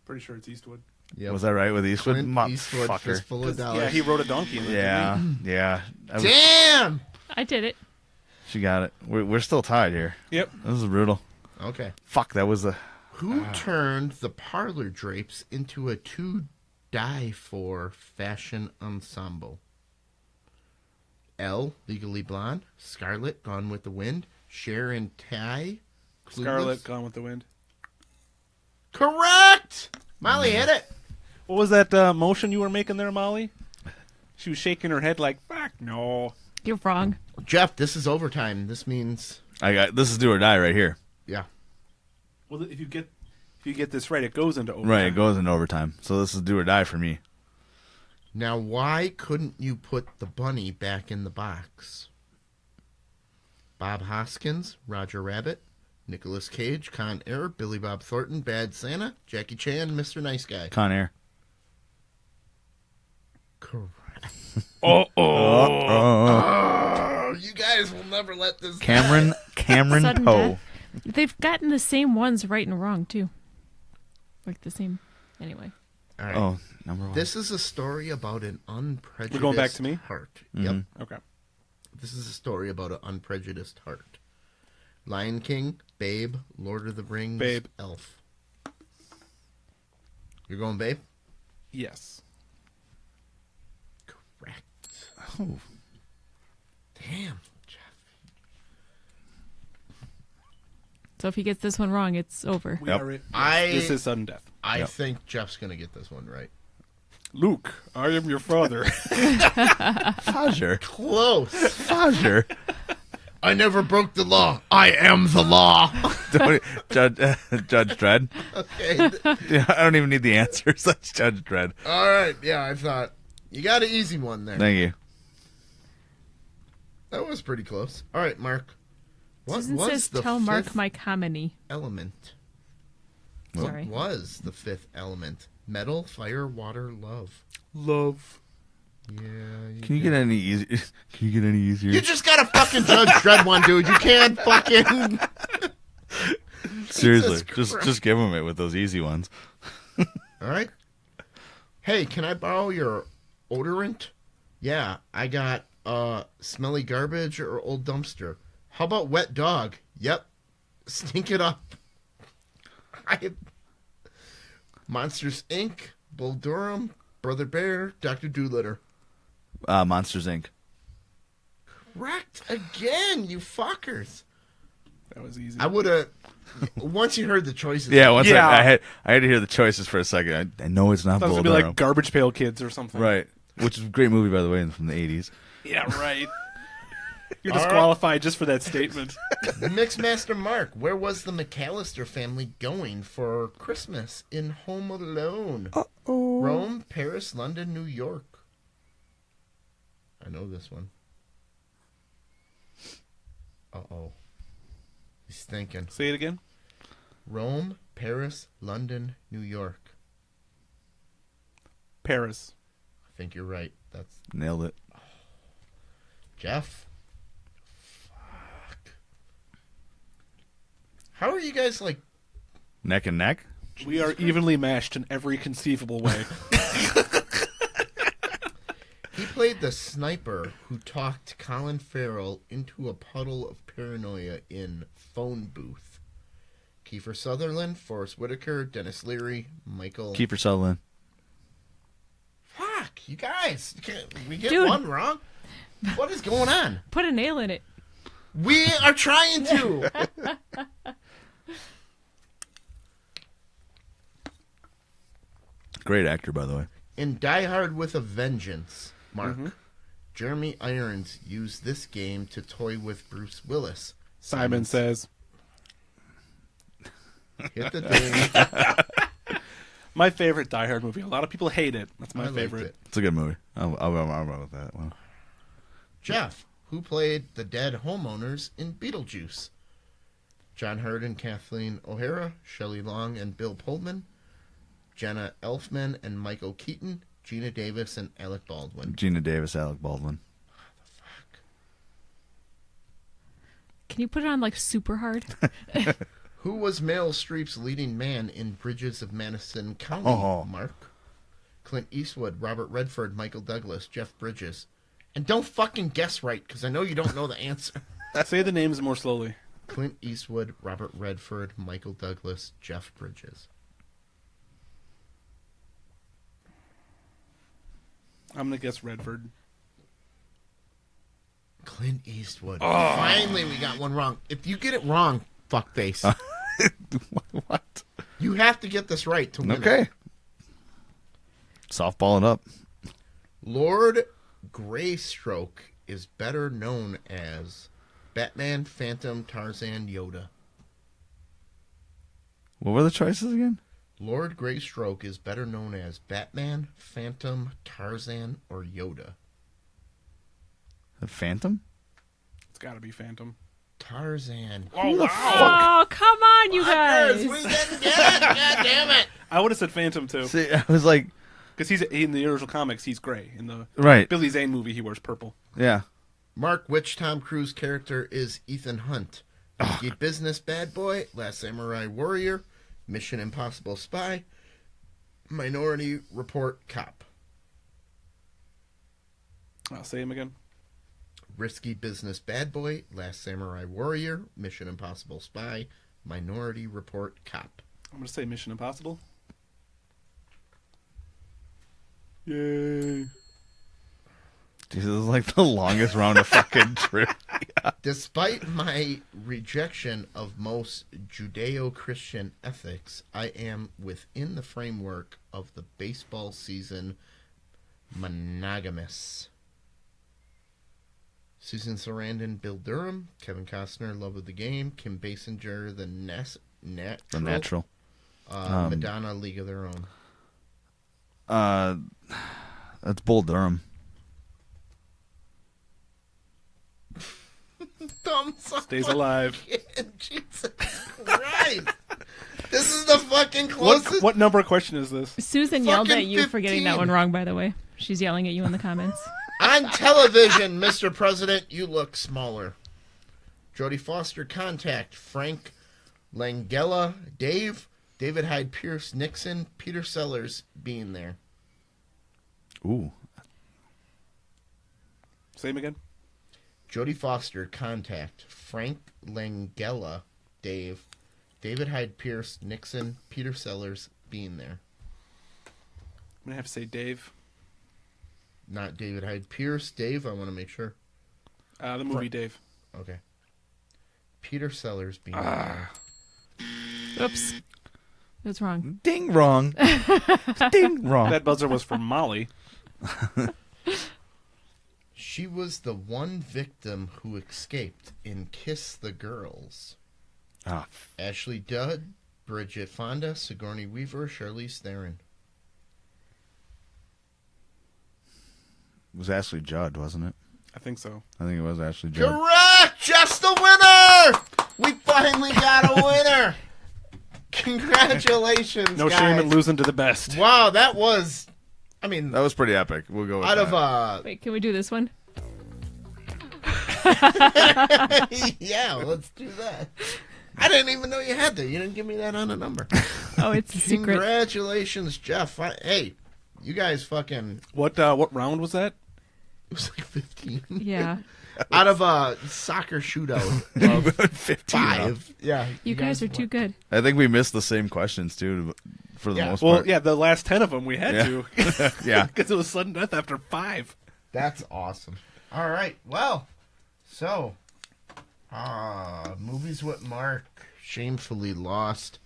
Pretty sure it's Eastwood. Yep. Was that right with Eastwood? Clint Eastwood, Motherfucker. Fistful of Dollars. Yeah, he rode a donkey in it. Yeah, yeah. Damn! I did it. She got it. We're still tied here. Yep. This is brutal. Okay. Fuck, that was the... Who turned the parlor drapes into a to-die-for fashion ensemble? L, Legally Blonde. Scarlet, Gone with the Wind. Sharon Ty. Clueless. Scarlet, Gone with the Wind. Correct! Molly hit it. What was that motion you were making there, Molly? She was shaking her head like, fuck no. You're wrong. Jeff, this is overtime. This means... This is do or die right here. Yeah. Well, if you get this right, it goes into overtime. Right, it goes into overtime. So this is do or die for me. Now, why couldn't you put the bunny back in the box? Bob Hoskins, Roger Rabbit, Nicolas Cage, Con Air, Billy Bob Thornton, Bad Santa, Jackie Chan, Mr. Nice Guy. Con Air. Correct. Oh, Oh, you guys will never let this Cameron Sudden Poe. death. They've gotten the same ones right and wrong too. Like the same. Anyway. All right. Oh, number one. This is a story about an unprejudiced We're going back to me? heart. Mhm. Yep. Okay. This is a story about an unprejudiced heart. Lion King, Babe, Lord of the Rings, Babe. Elf. You're going Babe? Yes. Correct. Oh. Damn, Jeff. So if he gets this one wrong, it's over. We Yep. are This this is sudden death. I Yep. think Jeff's going to get this one right. Luke, I am your father. Fajr. Close. Fajr. I never broke the law. I am the law. Judge Dredd. Okay. Yeah, I don't even need the answers. That's Judge Dredd. All right. Yeah, I thought. You got an easy one there. Thank you. That was pretty close. All right, Mark. What Susan was says, the tell fifth Mark my comedy. element? Sorry. What was the fifth element? Metal, fire, water, love. Love. Yeah. Can you get any easier? Can you get any easier? You just got a fucking Judge Dredd one, dude. You can't fucking. Seriously, Jesus just give them it with those easy ones. All right. Hey, can I borrow your odorant? Yeah, I got smelly garbage or old dumpster. How about wet dog? Yep. Stink it up. Monsters Inc., Bull Durham, Brother Bear, Dr. Doolittle. Monsters Inc. Correct again, you fuckers. That was easy. I would have. Once you heard the choices. Yeah, once Yeah. I had to hear the choices for a second. I know it's not That was Bull gonna be Durham. like Garbage Pail Kids or something. Right. Which is a great movie, by the way, from the 80s. Yeah, right. You're All right. disqualified just for that statement. Mixmaster Mark, where was the McAllister family going for Christmas in Home Alone? Uh-oh. Rome, Paris, London, New York. I know this one. Uh-oh. He's thinking. Say it again. Rome, Paris, London, New York. Paris. I think you're right. That's Nailed it. Jeff. Fuck. How are you guys like? Neck and neck? We are evenly matched in every conceivable way. He played the sniper who talked Colin Farrell into a puddle of paranoia in Phone Booth. Kiefer Sutherland, Forrest Whitaker, Dennis Leary, Michael. Kiefer Sutherland. Fuck, you guys. We get Dude. one wrong? What is going on? Put a nail in it. We are trying to. Great actor, by the way. In Die Hard with a Vengeance, Mark, Jeremy Irons used this game to toy with Bruce Willis. Simon says. Hit the ding. My favorite Die Hard movie. A lot of people hate it. That's my I liked favorite. it. It's a good movie. I'll go with that one. Jeff, who played the dead homeowners in Beetlejuice? John Hurt and Kathleen O'Hara, Shelley Long and Bill Pullman, Jenna Elfman and Michael Keaton, Gina Davis and Alec Baldwin. Gina Davis, Alec Baldwin. Can you put it on like super hard? Who was Meryl Streep's leading man in Bridges of Madison County, Mark? Clint Eastwood, Robert Redford, Michael Douglas, Jeff Bridges. And don't fucking guess right, because I know you don't know the answer. Say the names more slowly. Clint Eastwood, Robert Redford, Michael Douglas, Jeff Bridges. I'm going to guess Redford. Clint Eastwood. Oh. Finally, we got one wrong. If you get it wrong, fuckface. What? You have to get this right to win. Okay. Softballing up. Lord Greystoke is better known as Batman, Phantom, Tarzan, Yoda. What were the choices again? Lord Greystoke is better known as Batman, Phantom, Tarzan, or Yoda. The Phantom? It's got to be Phantom. Tarzan. Oh, wow. Oh, come on, you guys. We didn't get it. God damn it. I would have said Phantom, too. See, I was like... Because he's in the original comics, he's gray. In the Right. Billy Zane movie, he wears purple. Yeah. Mark, which Tom Cruise character is Ethan Hunt? Risky Business Bad Boy, Last Samurai Warrior, Mission Impossible Spy, Minority Report Cop. I'll say him again. Risky Business Bad Boy, Last Samurai Warrior, Mission Impossible Spy, Minority Report Cop. I'm going to say Mission Impossible. Yay. This is like the longest round of fucking trivia. Despite my rejection of most Judeo-Christian ethics, I am within the framework of the baseball season monogamous. Susan Sarandon, Bill Durham, Kevin Costner, Love of the Game, Kim Basinger, The Natural. Madonna, League of Their Own. That's Bull Durham. Thumbs up. Stays alive. Jesus Christ. This is the fucking closest. What number question is this? Susan yelled Fucking at you for getting that 15. one wrong, by the way. She's yelling at you in the comments. On television, Mr. President, you look smaller. Jodie Foster, Contact, Frank Langella, David Hyde Pierce, Nixon, Peter Sellers being there. Ooh. Say him again. Jodie Foster, Contact, Frank Langella, David Hyde Pierce, Nixon, Peter Sellers being there. I'm going to have to say Dave. Not David Hyde Pierce. Dave, I want to make sure. The movie Dave. Okay. Peter Sellers being there. Oops. That's wrong. Ding wrong. Ding wrong. That buzzer was from Molly. She was the one victim who escaped in Kiss the Girls. Ah, Ashley Judd, Bridget Fonda, Sigourney Weaver, Charlize Theron. it was Ashley Judd, wasn't it? I think so. I think it was Ashley Judd. Correct! Just the winner! We finally got a winner! Congratulations, No guys. shame in losing to the best. Wow, that was... I mean, That was pretty epic. We'll go with out that. of... Wait, can we do this one? yeah, let's do that. I didn't even know you had that. You didn't give me that on a number. Oh, it's a secret. Congratulations, Jeff. Hey, you guys fucking... What round was that? It was like 15. Yeah. Out of a soccer shootout of 15. 5. Yeah. You guys are too good. I think we missed the same questions, too, for the Yeah. most Well, part. yeah, the last 10 of them we had Yeah. to. Yeah. Because it was sudden death after 5. That's awesome. All right. Well, so, movies with Mark shamefully lost.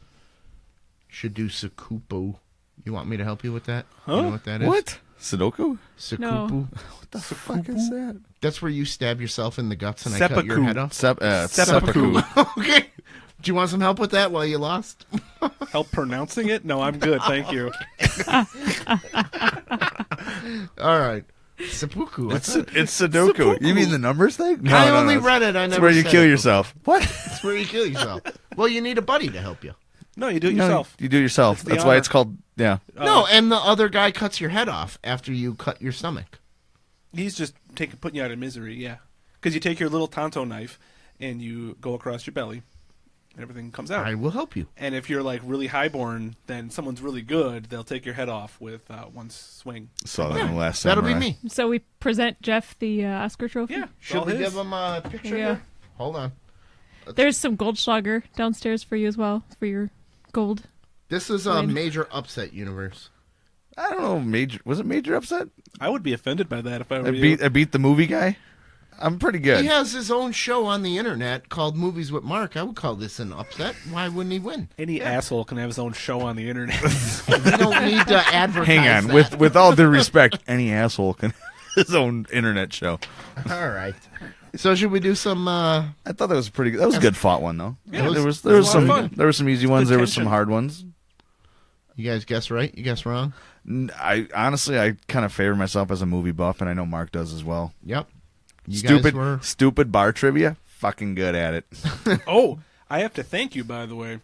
Should do Sakupo. You want me to help you with that? Huh? You know what that is? What? Sudoku? Seppuku. No. What the fuck is that? That's where you stab yourself in the guts and I cut your Seppuku. head off. Seppuku. Okay. Do you want some help with that while you lost? Help pronouncing it? No, I'm good. Thank you. All right. Seppuku. It's Sudoku. You mean the numbers thing? No, I no, only no. read it. I It's never where you said kill it. yourself. What? It's where you kill yourself. Well, you need a buddy to help you. No, you do it No, yourself. you do it yourself. the That's why honor. it's called. Yeah. No, and the other guy cuts your head off after you cut your stomach. He's just putting you out of misery, yeah. Because you take your little Tonto knife and you go across your belly, and everything comes out. I will help you. And if you're like really highborn, then someone's really good. They'll take your head off with one swing. Saw that in the last. That'll Samurai. be me. So we present Jeff the Oscar trophy. Yeah. Should all we his. give him a picture Yeah. here? Hold on. There's some Goldschlager downstairs for you as well, for your gold. This is a Win. major upset universe. I don't know. Was it major upset? I would be offended by that if I were I you. beat the movie guy. I'm pretty good. He has his own show on the internet called Movies with Mark. I would call this an upset. Why wouldn't he win? Any asshole can have his own show on the internet. We don't need to advertise. Hang on. that. With all due respect, any asshole can have his own internet show. All right. So should we do some? I thought that was pretty good. That was a good fought one though. Yeah, there was it was a lot of some fun. there were some easy ones. good There was some tension. hard ones. You guys guess right? You guess wrong? I honestly kind of favor myself as a movie buff, and I know Mark does as well. Yep. You guys Stupid were. stupid bar trivia. Fucking good at it. Oh, I have to thank you, by the way.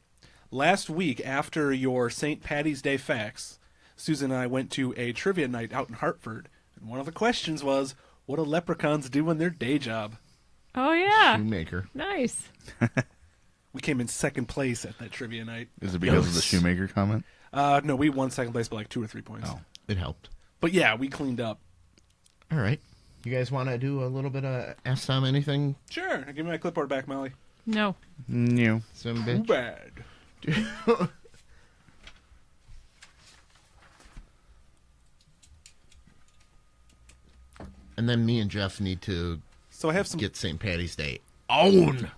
Last week, after your St. Patty's Day facts, Susan and I went to a trivia night out in Hartford. And one of the questions was, what do leprechauns do in their day job? Oh yeah, Shoemaker. nice. We came in second place at that trivia night. Is it because of the shoemaker comment? No, we won second place by like 2 or 3 points. Oh. It helped. But yeah, we cleaned up. All right. You guys want to do a little bit of Ask Tom anything? Sure. Give me my clipboard back, Molly. No, No. Some Too bitch. bad. And then me and Jeff need to So I have some get St. Patty's Day own.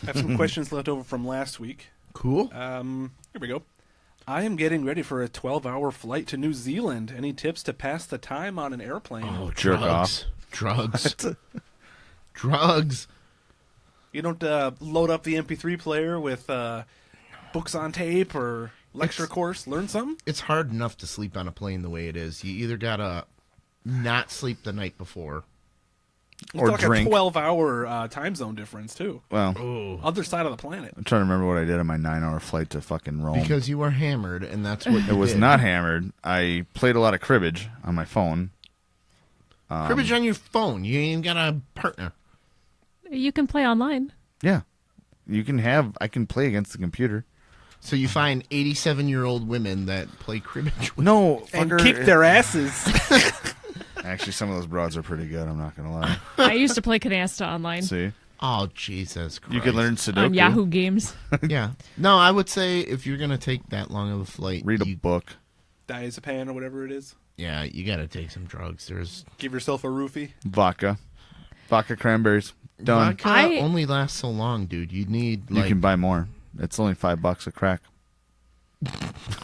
I have some questions left over from last week. Cool. Here we go. I am getting ready for a 12-hour flight to New Zealand. Any tips to pass the time on an airplane? Oh, jerk drugs. Drugs. Drugs. You don't load up the MP3 player with books on tape or lecture course. Learn something. It's hard enough to sleep on a plane the way it is. You either gotta not sleep the night before. Or like drink. a 12-hour time zone difference too. Well, Other side of the planet. I'm trying to remember what I did on my 9-hour flight to fucking Rome. Because you were hammered, and that's what you it was did. not hammered. I played a lot of cribbage on my phone. Cribbage on your phone. You ain't got a partner. you can play online. Yeah. I can play against the computer. So you find 87-year-old women that play cribbage with. No, And fucker. kick their asses. Actually, some of those broads are pretty good. I'm not gonna lie. I used to play Canasta online See, Oh, Jesus Christ. you can learn Sudoku. on Yahoo Games. Yeah. No, I would say if you're going to take that long of a flight, Read a you, book. Diazepam or whatever it is. yeah, you got to take some drugs. There's Give yourself a roofie. Vodka cranberries. Done. vodka I- only lasts so long, dude. You need You like can buy more. It's only $5 a crack.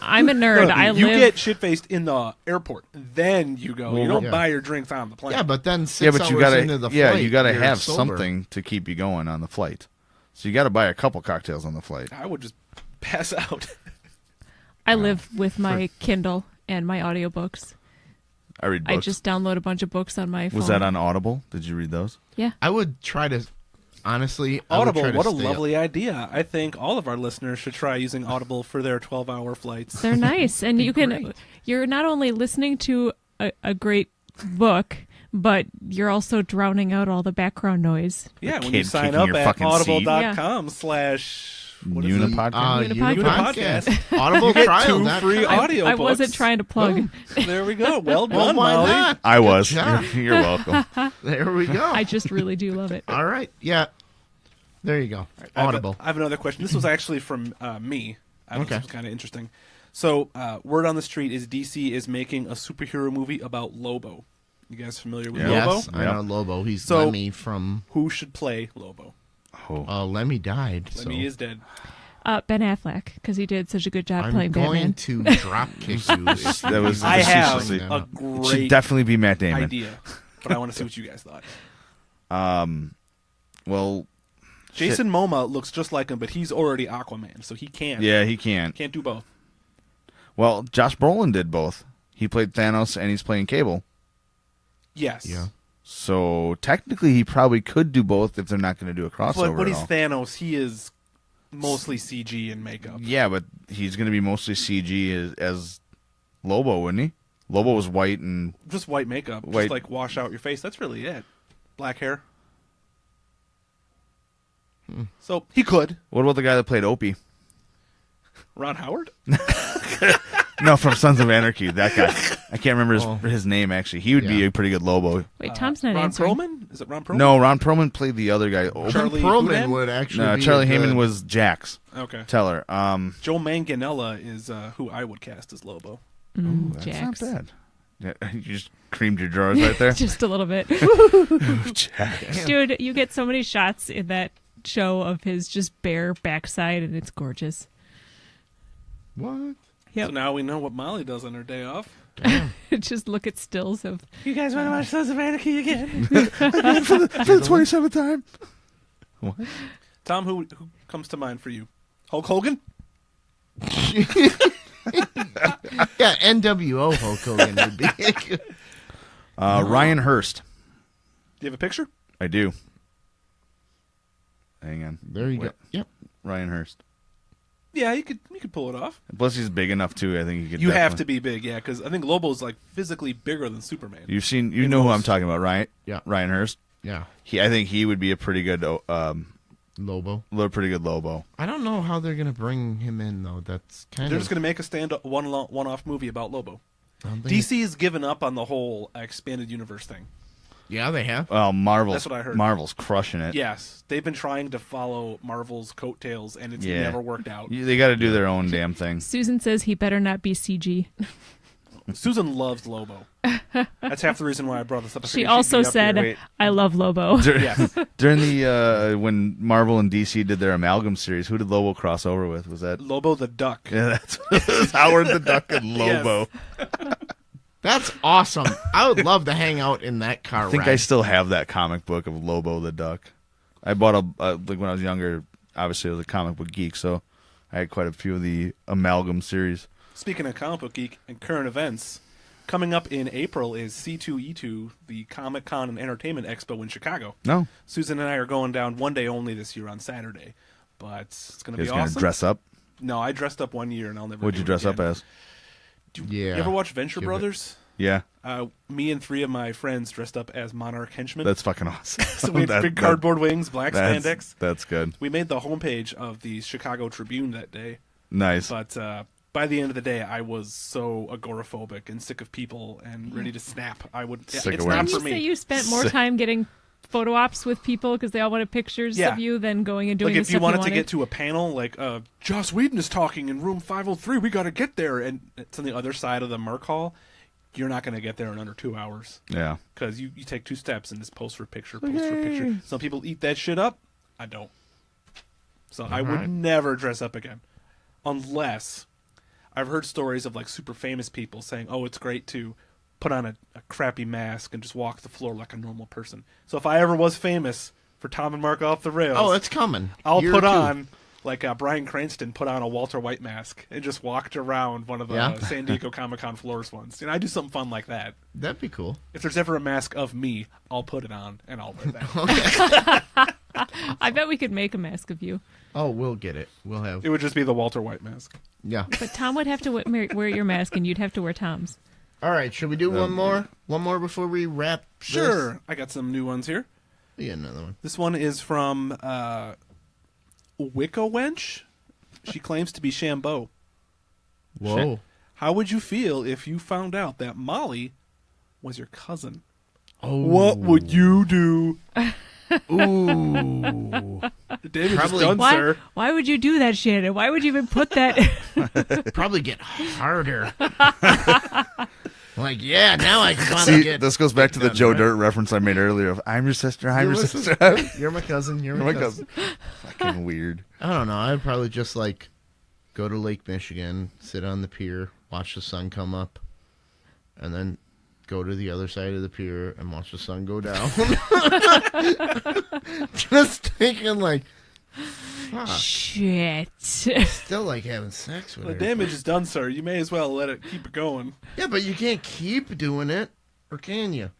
I'm a nerd. No, I you live. get shit-faced in the airport. Then you go. You don't yeah. buy your drinks on the plane. yeah, but then 6 Yeah, but hours you gotta. into the Yeah, flight, you gotta you're have sober. something to keep you going on the flight. So you got to buy a couple cocktails on the flight. I would just pass out. I live with my Kindle and my audiobooks. I read books. I just download a bunch of books on my phone. Was that on Audible? Did you read those? Yeah. I would try to, honestly, I would Audible, try to what a stay up. lovely idea. I think all of our listeners should try using Audible for their 12-hour flights. They're nice, and you can. great. You're not only listening to a great book, but you're also drowning out all the background noise. Yeah, The when you kid sign kicking up your at fucking seat. audible.com/. What is it? Unipodcast? Unipodcast. Audible You get trial. 2 free audiobooks. I wasn't trying to plug. There we go. Well Well, done, why Molly. not? I was. job. You're welcome. There we go. I just really do love it. All right. Yeah. There you go. Audible. I have another question. This was actually from me. I thought Okay. This was kind of interesting. So, word on the street is DC is making a superhero movie about Lobo. You guys familiar with Yeah. Lobo? Yes, I know Lobo. He's So- Lemmy from Who should play Lobo? Oh. Lemmy died. Lemmy is dead. Ben Affleck, because he did such a good job I'm playing going Batman. to drop kick you. That was I have facetiously- a It should great definitely be Matt Damon. idea, but I want to see what you guys thought. Well, Jason Momoa looks just like him, but he's already Aquaman, so he can't. yeah, he can't. Can't do both. Well, Josh Brolin did both. He played Thanos and he's playing Cable. Yes. Yeah. So technically, he probably could do both if they're not going to do a crossover. But at he's all. Thanos. He is mostly CG and makeup. Yeah, but he's going to be mostly CG as Lobo, wouldn't he? Lobo was white and Just white makeup. White- Just like wash out your face. That's really it. Black hair. So he could. what about the guy that played Opie? Ron Howard? No, from Sons of Anarchy. That guy. I can't remember Oh. his name actually. He would be Yeah. a pretty good Lobo. Wait, Tom's not Ron answering. Perlman? Is it Ron Perlman? No, Ron Perlman played the other guy. Charlie Perlman Hunnam? would actually. No, be Charlie a Heyman good- was Jax Okay. Teller. Joe Manganiello is who I would cast as Lobo. That's Jax. not bad. Yeah, you just creamed your drawers right there. Just a little bit. Jax. Dude, you get so many shots in that show of his just bare backside, and it's gorgeous. What? Yep. So now we know what Molly does on her day off. Damn. Just look at stills of. You guys want to watch Sons of Anarchy again? For the 27th time. What? Tom, who comes to mind for you? Hulk Hogan? Yeah, NWO Hulk Hogan would be. Ryan Hurst. Do you have a picture? I do. Hang on. There you go. Yep. Ryan Hurst. Yeah, you could pull it off. Plus, he's big enough too. I think he could. You have to definitely- be big, yeah, because I think Lobo's like physically bigger than Superman. You've seen. You know who I'm talking about, right? Yeah. Ryan Hurst. Yeah. I think he would be a pretty good, Lobo. pretty good Lobo. I don't know how they're gonna bring him in though. That's kind They're of. just going to make a one-off movie about Lobo. I don't think- DC has given up on the whole expanded universe thing. Yeah, they have. Well, Marvel's. That's what I heard. Marvel's crushing it. Yes, they've been trying to follow Marvel's coattails, and it's Yeah. never worked out. They got to do their own damn thing. Susan says he better not be CG. Susan loves Lobo. That's half the reason why I brought this up. I She figured she'd also be up said, here. Wait. I love Lobo. Yes. During the when Marvel and DC did their amalgam series, who did Lobo cross over with? Was that? Lobo the Duck. Yeah, that's it was Howard the Duck and Lobo. That's awesome. I would love to hang out in that car I think ride. I still have that comic book of Lobo the Duck. I bought like when I was younger. Obviously, I was a comic book geek, so I had quite a few of the amalgam series. Speaking of comic book geek and current events, coming up in April is C2E2, the Comic Con and Entertainment Expo in Chicago. No, Susan and I are going down one day only this year on Saturday, but it's going to you be guys gonna awesome. dress up. No, I dressed up one year and I'll never. What'd do you it dress up again. as? Yeah. You ever watch Venture Give it- Brothers? Yeah, Me and three of my friends dressed up as Monarch henchmen. that's fucking awesome. So we had big cardboard wings, black spandex. That's good. We made the homepage of the Chicago Tribune that day, Nice. but by the end of the day, I was so agoraphobic and sick of people and ready to snap. Sick It's of not wearing- Didn't for you say me. you spent more time getting photo ops with people because they all wanted pictures Yeah. of you than going and doing Like the if stuff you wanted to wanted? get to a panel, like Joss Whedon is talking in room 503, we got to get there, and it's on the other side of the Merc Hall. You're not going to get there in under 2 hours Yeah. because you take 2 steps and just post for picture, post for picture. Some people eat that shit up. I don't. So I would right. never dress up again, unless I've heard stories of like super famous people saying, "Oh, it's great to put on a crappy mask and just walk the floor like a normal person." So if I ever was famous for Tom and Mark Off the Rails, Oh, it's coming. I'll Year put 2. on like Bryan Cranston put on a Walter White mask and just walked around one of the Yeah. San Diego Comic-Con floors once. I do something fun like that. That'd be cool. If there's ever a mask of me, I'll put it on and I'll wear that. I bet we could make a mask of you. Oh, we'll get it. We'll have. It would just be the Walter White mask. Yeah. But Tom would have to wear your mask, and you'd have to wear Tom's. All right. Should we do one more? One more before we wrap. Sure. I got some new ones here. Yeah, another one. This one is from Wicca Wench. She claims to be Shambo. Whoa. How would you feel if you found out that Molly was your cousin? Oh. What would you do? Ooh. Damage Probably- is done, Why? sir. Why would you do that, Shannon? Why would you even put that? Probably get harder. Like, yeah, now I want to See, get. this goes back to the done, Joe right? Dirt reference I made earlier of I'm your sister, I'm You're your my sister. You're my cousin. You're You're my my cousin. cousin. Fucking weird. I don't know. I'd probably just like go to Lake Michigan, sit on the pier, watch the sun come up, and then go to the other side of the pier and watch the sun go down. Just thinking like, fuck. Shit. Still like having sex with The her. damage is done, sir. You may as well let it keep it going. Yeah, but you can't keep doing it, or can you?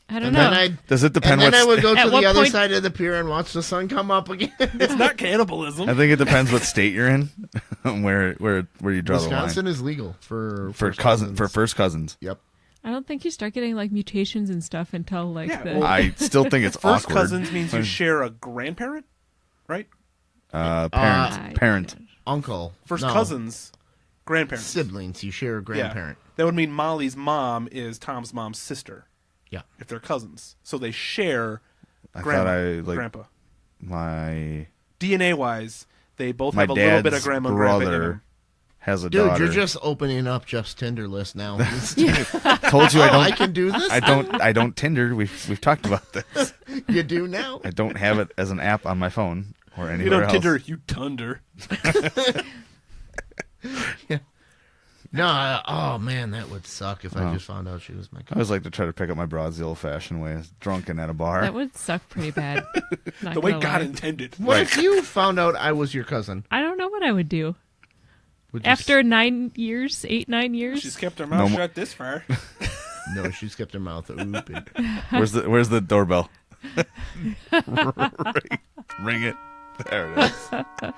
I don't And know. then I'd Does it depend? and then I would go At to what the other point- side of the pier and watch the sun come up again. It's not cannibalism. I think it depends what state you're in, where you draw Wisconsin the is legal for line. For first cousins. Yep. I don't think you start getting like mutations and stuff until like Yeah, the. well, I still think it's First awkward. cousins means you share a grandparent, right? Parent. Uncle. First No. cousins, grandparents. Siblings. You share a grandparent. Yeah. That would mean Molly's mom is Tom's mom's sister. Yeah. If they're cousins. So they share I grandma, thought I like grandpa. my DNA-wise, they both my have a little bit of dad's grandma and grandpa in brother them. has a Dude, daughter. you're just opening up Jeff's Tinder list now. Told you I I don't. can do this. I don't Tinder. We've talked about this. You do now. I don't have it as an app on my phone or You anywhere don't else. Tinder, you Tunder. No. Oh man, that would suck if I just found out she was my I cousin. always like to try to pick up my broads the old-fashioned way, drunken at a bar. That would suck pretty bad. Not The way gonna God lie. intended. What Right. if you found out I was your cousin? I don't know what I would do. Would you After 9 years, 8-9 years. She's kept her mouth No mo- shut this far. No, she's kept her mouth open. Where's the doorbell? Ring it. There it is.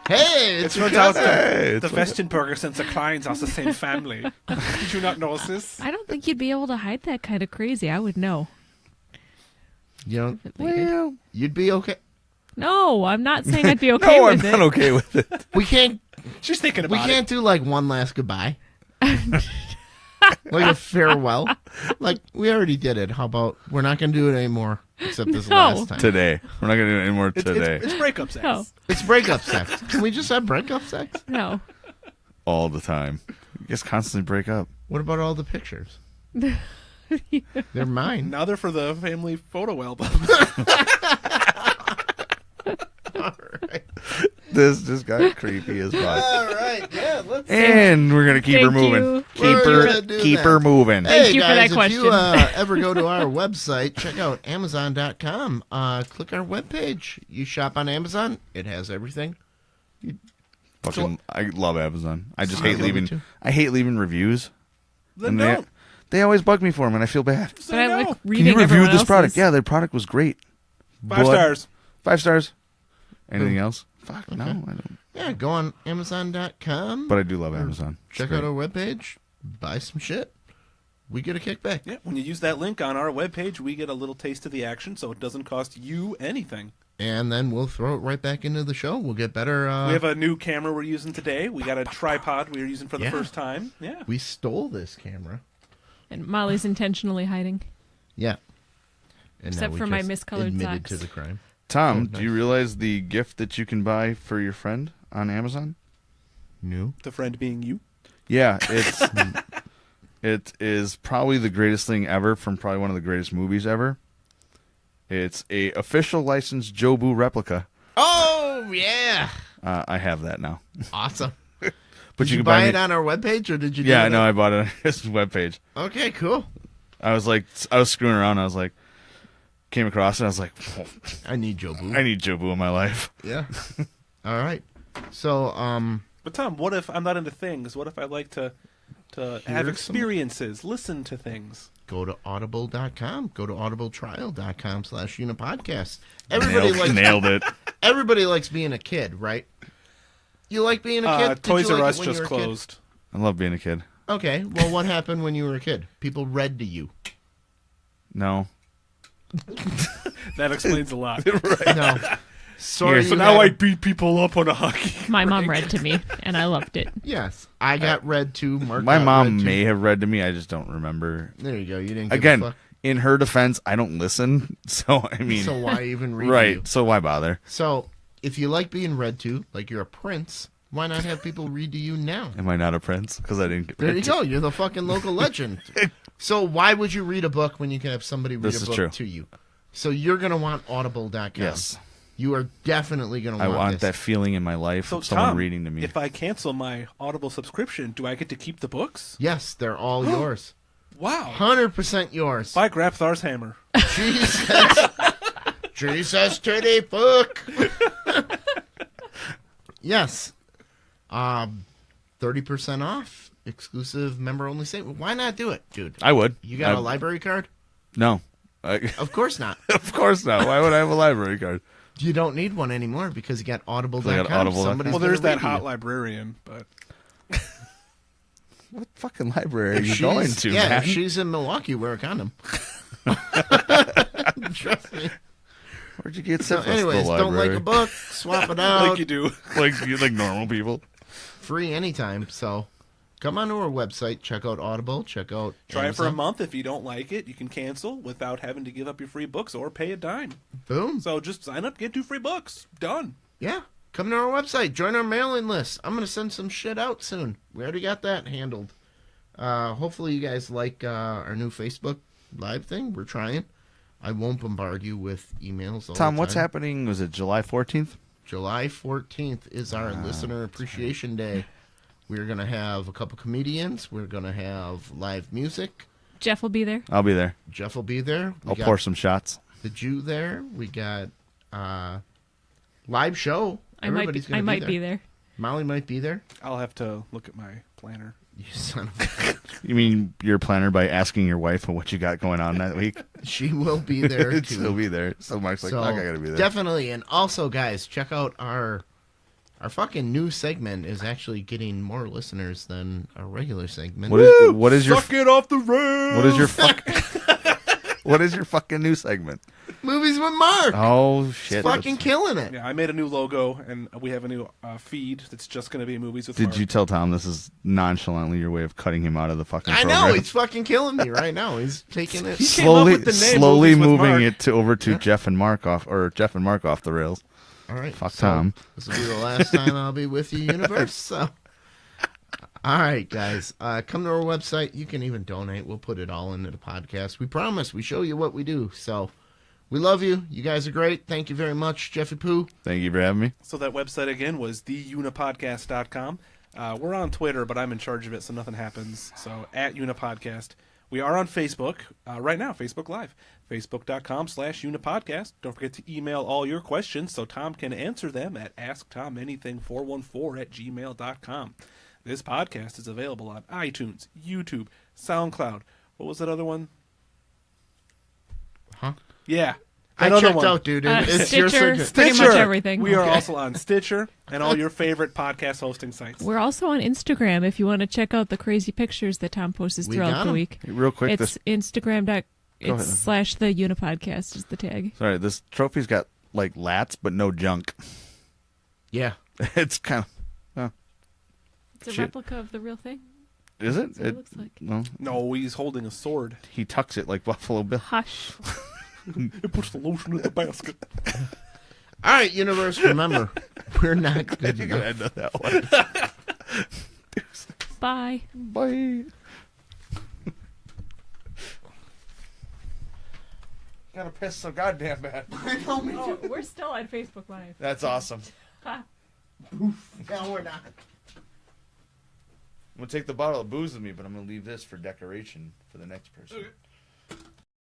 Hey, It it's your turns out cousin. Hey, the it's Westenbergers and the Kleins are the same family. Did you not know this? I don't think you'd be able to hide that kind of crazy. I would know. You know, well, you'd be okay. No, I'm not saying I'd be okay no, I'm with not it. okay with it. We can't. She's thinking We about can't do like one last goodbye. Like a farewell. Like we already did it. How about we're not going to do it anymore except this No. last time. Today, we're not gonna do it anymore it. today. It's breakup sex. No, It's breakup sex. Can we just have breakup sex? no. All the time. You just constantly break up. What about all the pictures? They're mine. Now they're for the family photo album. All right. This just got creepy as fuck. All right. Yeah. Let's. And we're gonna keep her Thank moving. you. Keep We're gonna do keep that. her moving. Thank Hey you for guys, that if you question. ever go to our website, check out Amazon.com. Click our webpage. You shop on Amazon. It has everything. Fucking, I love Amazon. I just I hate love it leaving. too. I hate leaving reviews. Then And don't. they always bug me for them, and I feel bad. But I like no. Can reading you review everyone this product? else's. Yeah, their product was great. 5 But- stars. 5 stars. Anything else? Fuck no, I don't. Yeah, go on Amazon.com. But I do love Amazon. It's check great. out our webpage. Buy some shit. We get a kickback. Yeah, when you use that link on our webpage, we get a little taste of the action, so it doesn't cost you anything. And then we'll throw it right back into the show. We'll get better. We have a new camera we're using today. We got a tripod we were using for the Yeah. first time. Yeah. We stole this camera. And Molly's intentionally hiding. Yeah. And Except now we for my just miscolored admitted socks. to the crime. Tom, Oh, do you nice. realize the gift that you can buy for your friend on Amazon? No. The friend being you. Yeah, it's it is probably the greatest thing ever from probably one of the greatest movies ever. It's a official licensed Jobu replica. Oh yeah. I have that now. Awesome. But Did you can buy me- it on our webpage or did you? Yeah, do it no, on- I bought it on his webpage. Okay, cool. I was screwing around. I was like, came across it. I was like, "Whoa, I need Jobu. I need Jobu in my life. Yeah. All right. So, But Tom, what if I'm not into things? What if I like to have some- experiences, listen to things? go to audible.com. Go to audibletrial.com/unipodcast. Everybody Nailed it. Everybody likes being a kid, right? You like being a kid? Did Toys you R like Us it when you just were a kid? closed. I love being a kid. Okay. Well, what happened when you were a kid? People read to you. No. That explains a lot. No. Sorry. Here, you Now had I a- beat people up on a hockey. My mom read to me, and I loved it. Yes, I got read to. Mark My got mom read to. may have read to me. I just don't remember. There you go. You didn't. Give a Again, fuck. in her defense, I don't listen. So, I mean, So why even read to right. you? So why bother? So if you like being read to, like you're a prince, why not have people read to you now? Am I not a prince? Because I didn't get There read you to. go. You're the fucking local legend. So why would you read a book when you can have somebody read This a is book true. to you? So you're gonna want audible.com. Yes. You are definitely going to I want want this. that feeling in my life So, of someone Tom, reading to me. if I cancel my Audible subscription, do I get to keep the books? Yes, they're all yours. Wow. 100% yours. Buy Grapthar's hammer. Jesus. Jesus to the book. Yes. 30% off. Exclusive member-only statement. Why not do it, dude? I would. You got a library card? No. Of course not. Of course not. Why would I have a library card? You don't need one anymore because you got Audible.com. I got Audible.com. Somebody's Well, gonna there's that read to hot you. librarian, but What fucking library are you going to, Yeah, man? if she's in Milwaukee, wear a condom. Trust me. Where'd you get So syphilis? anyways, the don't like library? a book, swap it out. like you do. like normal people. Free anytime. So come on to our website, check out Audible, check out Try it for a Amazon. month. If you don't like it, you can cancel without having to give up your free books or pay a dime. Boom. So just sign up, get 2 free books. Done. Yeah. Come to our website, join our mailing list. I'm going to send some shit out soon. We already got that handled. Hopefully you guys like our new Facebook Live thing. We're trying. I won't bombard you with emails all Tom, the what's time. happening? Was it July 14th? July 14th is our Listener Appreciation Day. We're going to have a couple comedians. We're going to have live music. Jeff will be there. I'll be there. Jeff will be there. We I'll got pour some shots. the Jew there. We got live show. I might Everybody's be there. Molly might be there. I'll have to look at my planner. You son of a... You mean your planner by asking your wife what you got going on that week? She will be there too. She'll be there. So Mark's like, So, fuck, I gotta be there. definitely. And also, guys, check out our fucking new segment is actually getting more listeners than our regular segment. What is your Suck it off the rails. what is your what is your fucking new segment? Movies with Mark. Oh shit! It's fucking killing it. Yeah, I made a new logo, and we have a new feed that's just going to be movies with Did Mark. you tell Tom this is nonchalantly your way of cutting him out of the fucking I program? know, he's fucking killing me right now. He's taking it. He came up with the name slowly Movies with moving Mark. it to over to Jeff and Mark off the rails. All right. Fuck so Tom. This will be the last time I'll be with you, universe. So, all right, guys, come to our website. You can even donate. We'll put it all into the podcast. We promise. We show you what we do. So, we love you. You guys are great. Thank you very much, Jeffy Poo. Thank you for having me. So that website again was theunipodcast.com. We're on Twitter, but I'm in charge of it, so nothing happens. So at Unipodcast. We are on Facebook right now, Facebook Live. Facebook.com/Unipodcast. Don't forget to email all your questions so Tom can answer them at AskTomAnything414@gmail.com. This podcast is available on iTunes, YouTube, SoundCloud. What was that other one? Huh? Yeah. I Another checked one. out, dude. It's your Stitcher, secret. pretty much everything. We are also on Stitcher and all your favorite podcast hosting sites. We're also on Instagram if you want to check out the crazy pictures that Tom posts We throughout got the 'em. week. Real quick, It's this Instagram. ahead. / the Unipodcast is the tag. sorry, this trophy's got like lats but no junk. Yeah. It's kind of It's a Shit. replica of the real thing. is it? That's what it looks like. No, No, he's holding a sword. he tucks it like Buffalo Bill. Hush. It puts the lotion in the basket. All right, universe, remember, we're not good You're enough. gonna end on that one. Bye. Bye. Gotta piss so goddamn bad. Oh, we're still on Facebook Live. That's awesome. No, we're not. I'm gonna take the bottle of booze with me, but I'm gonna leave this for decoration for the next person. Okay.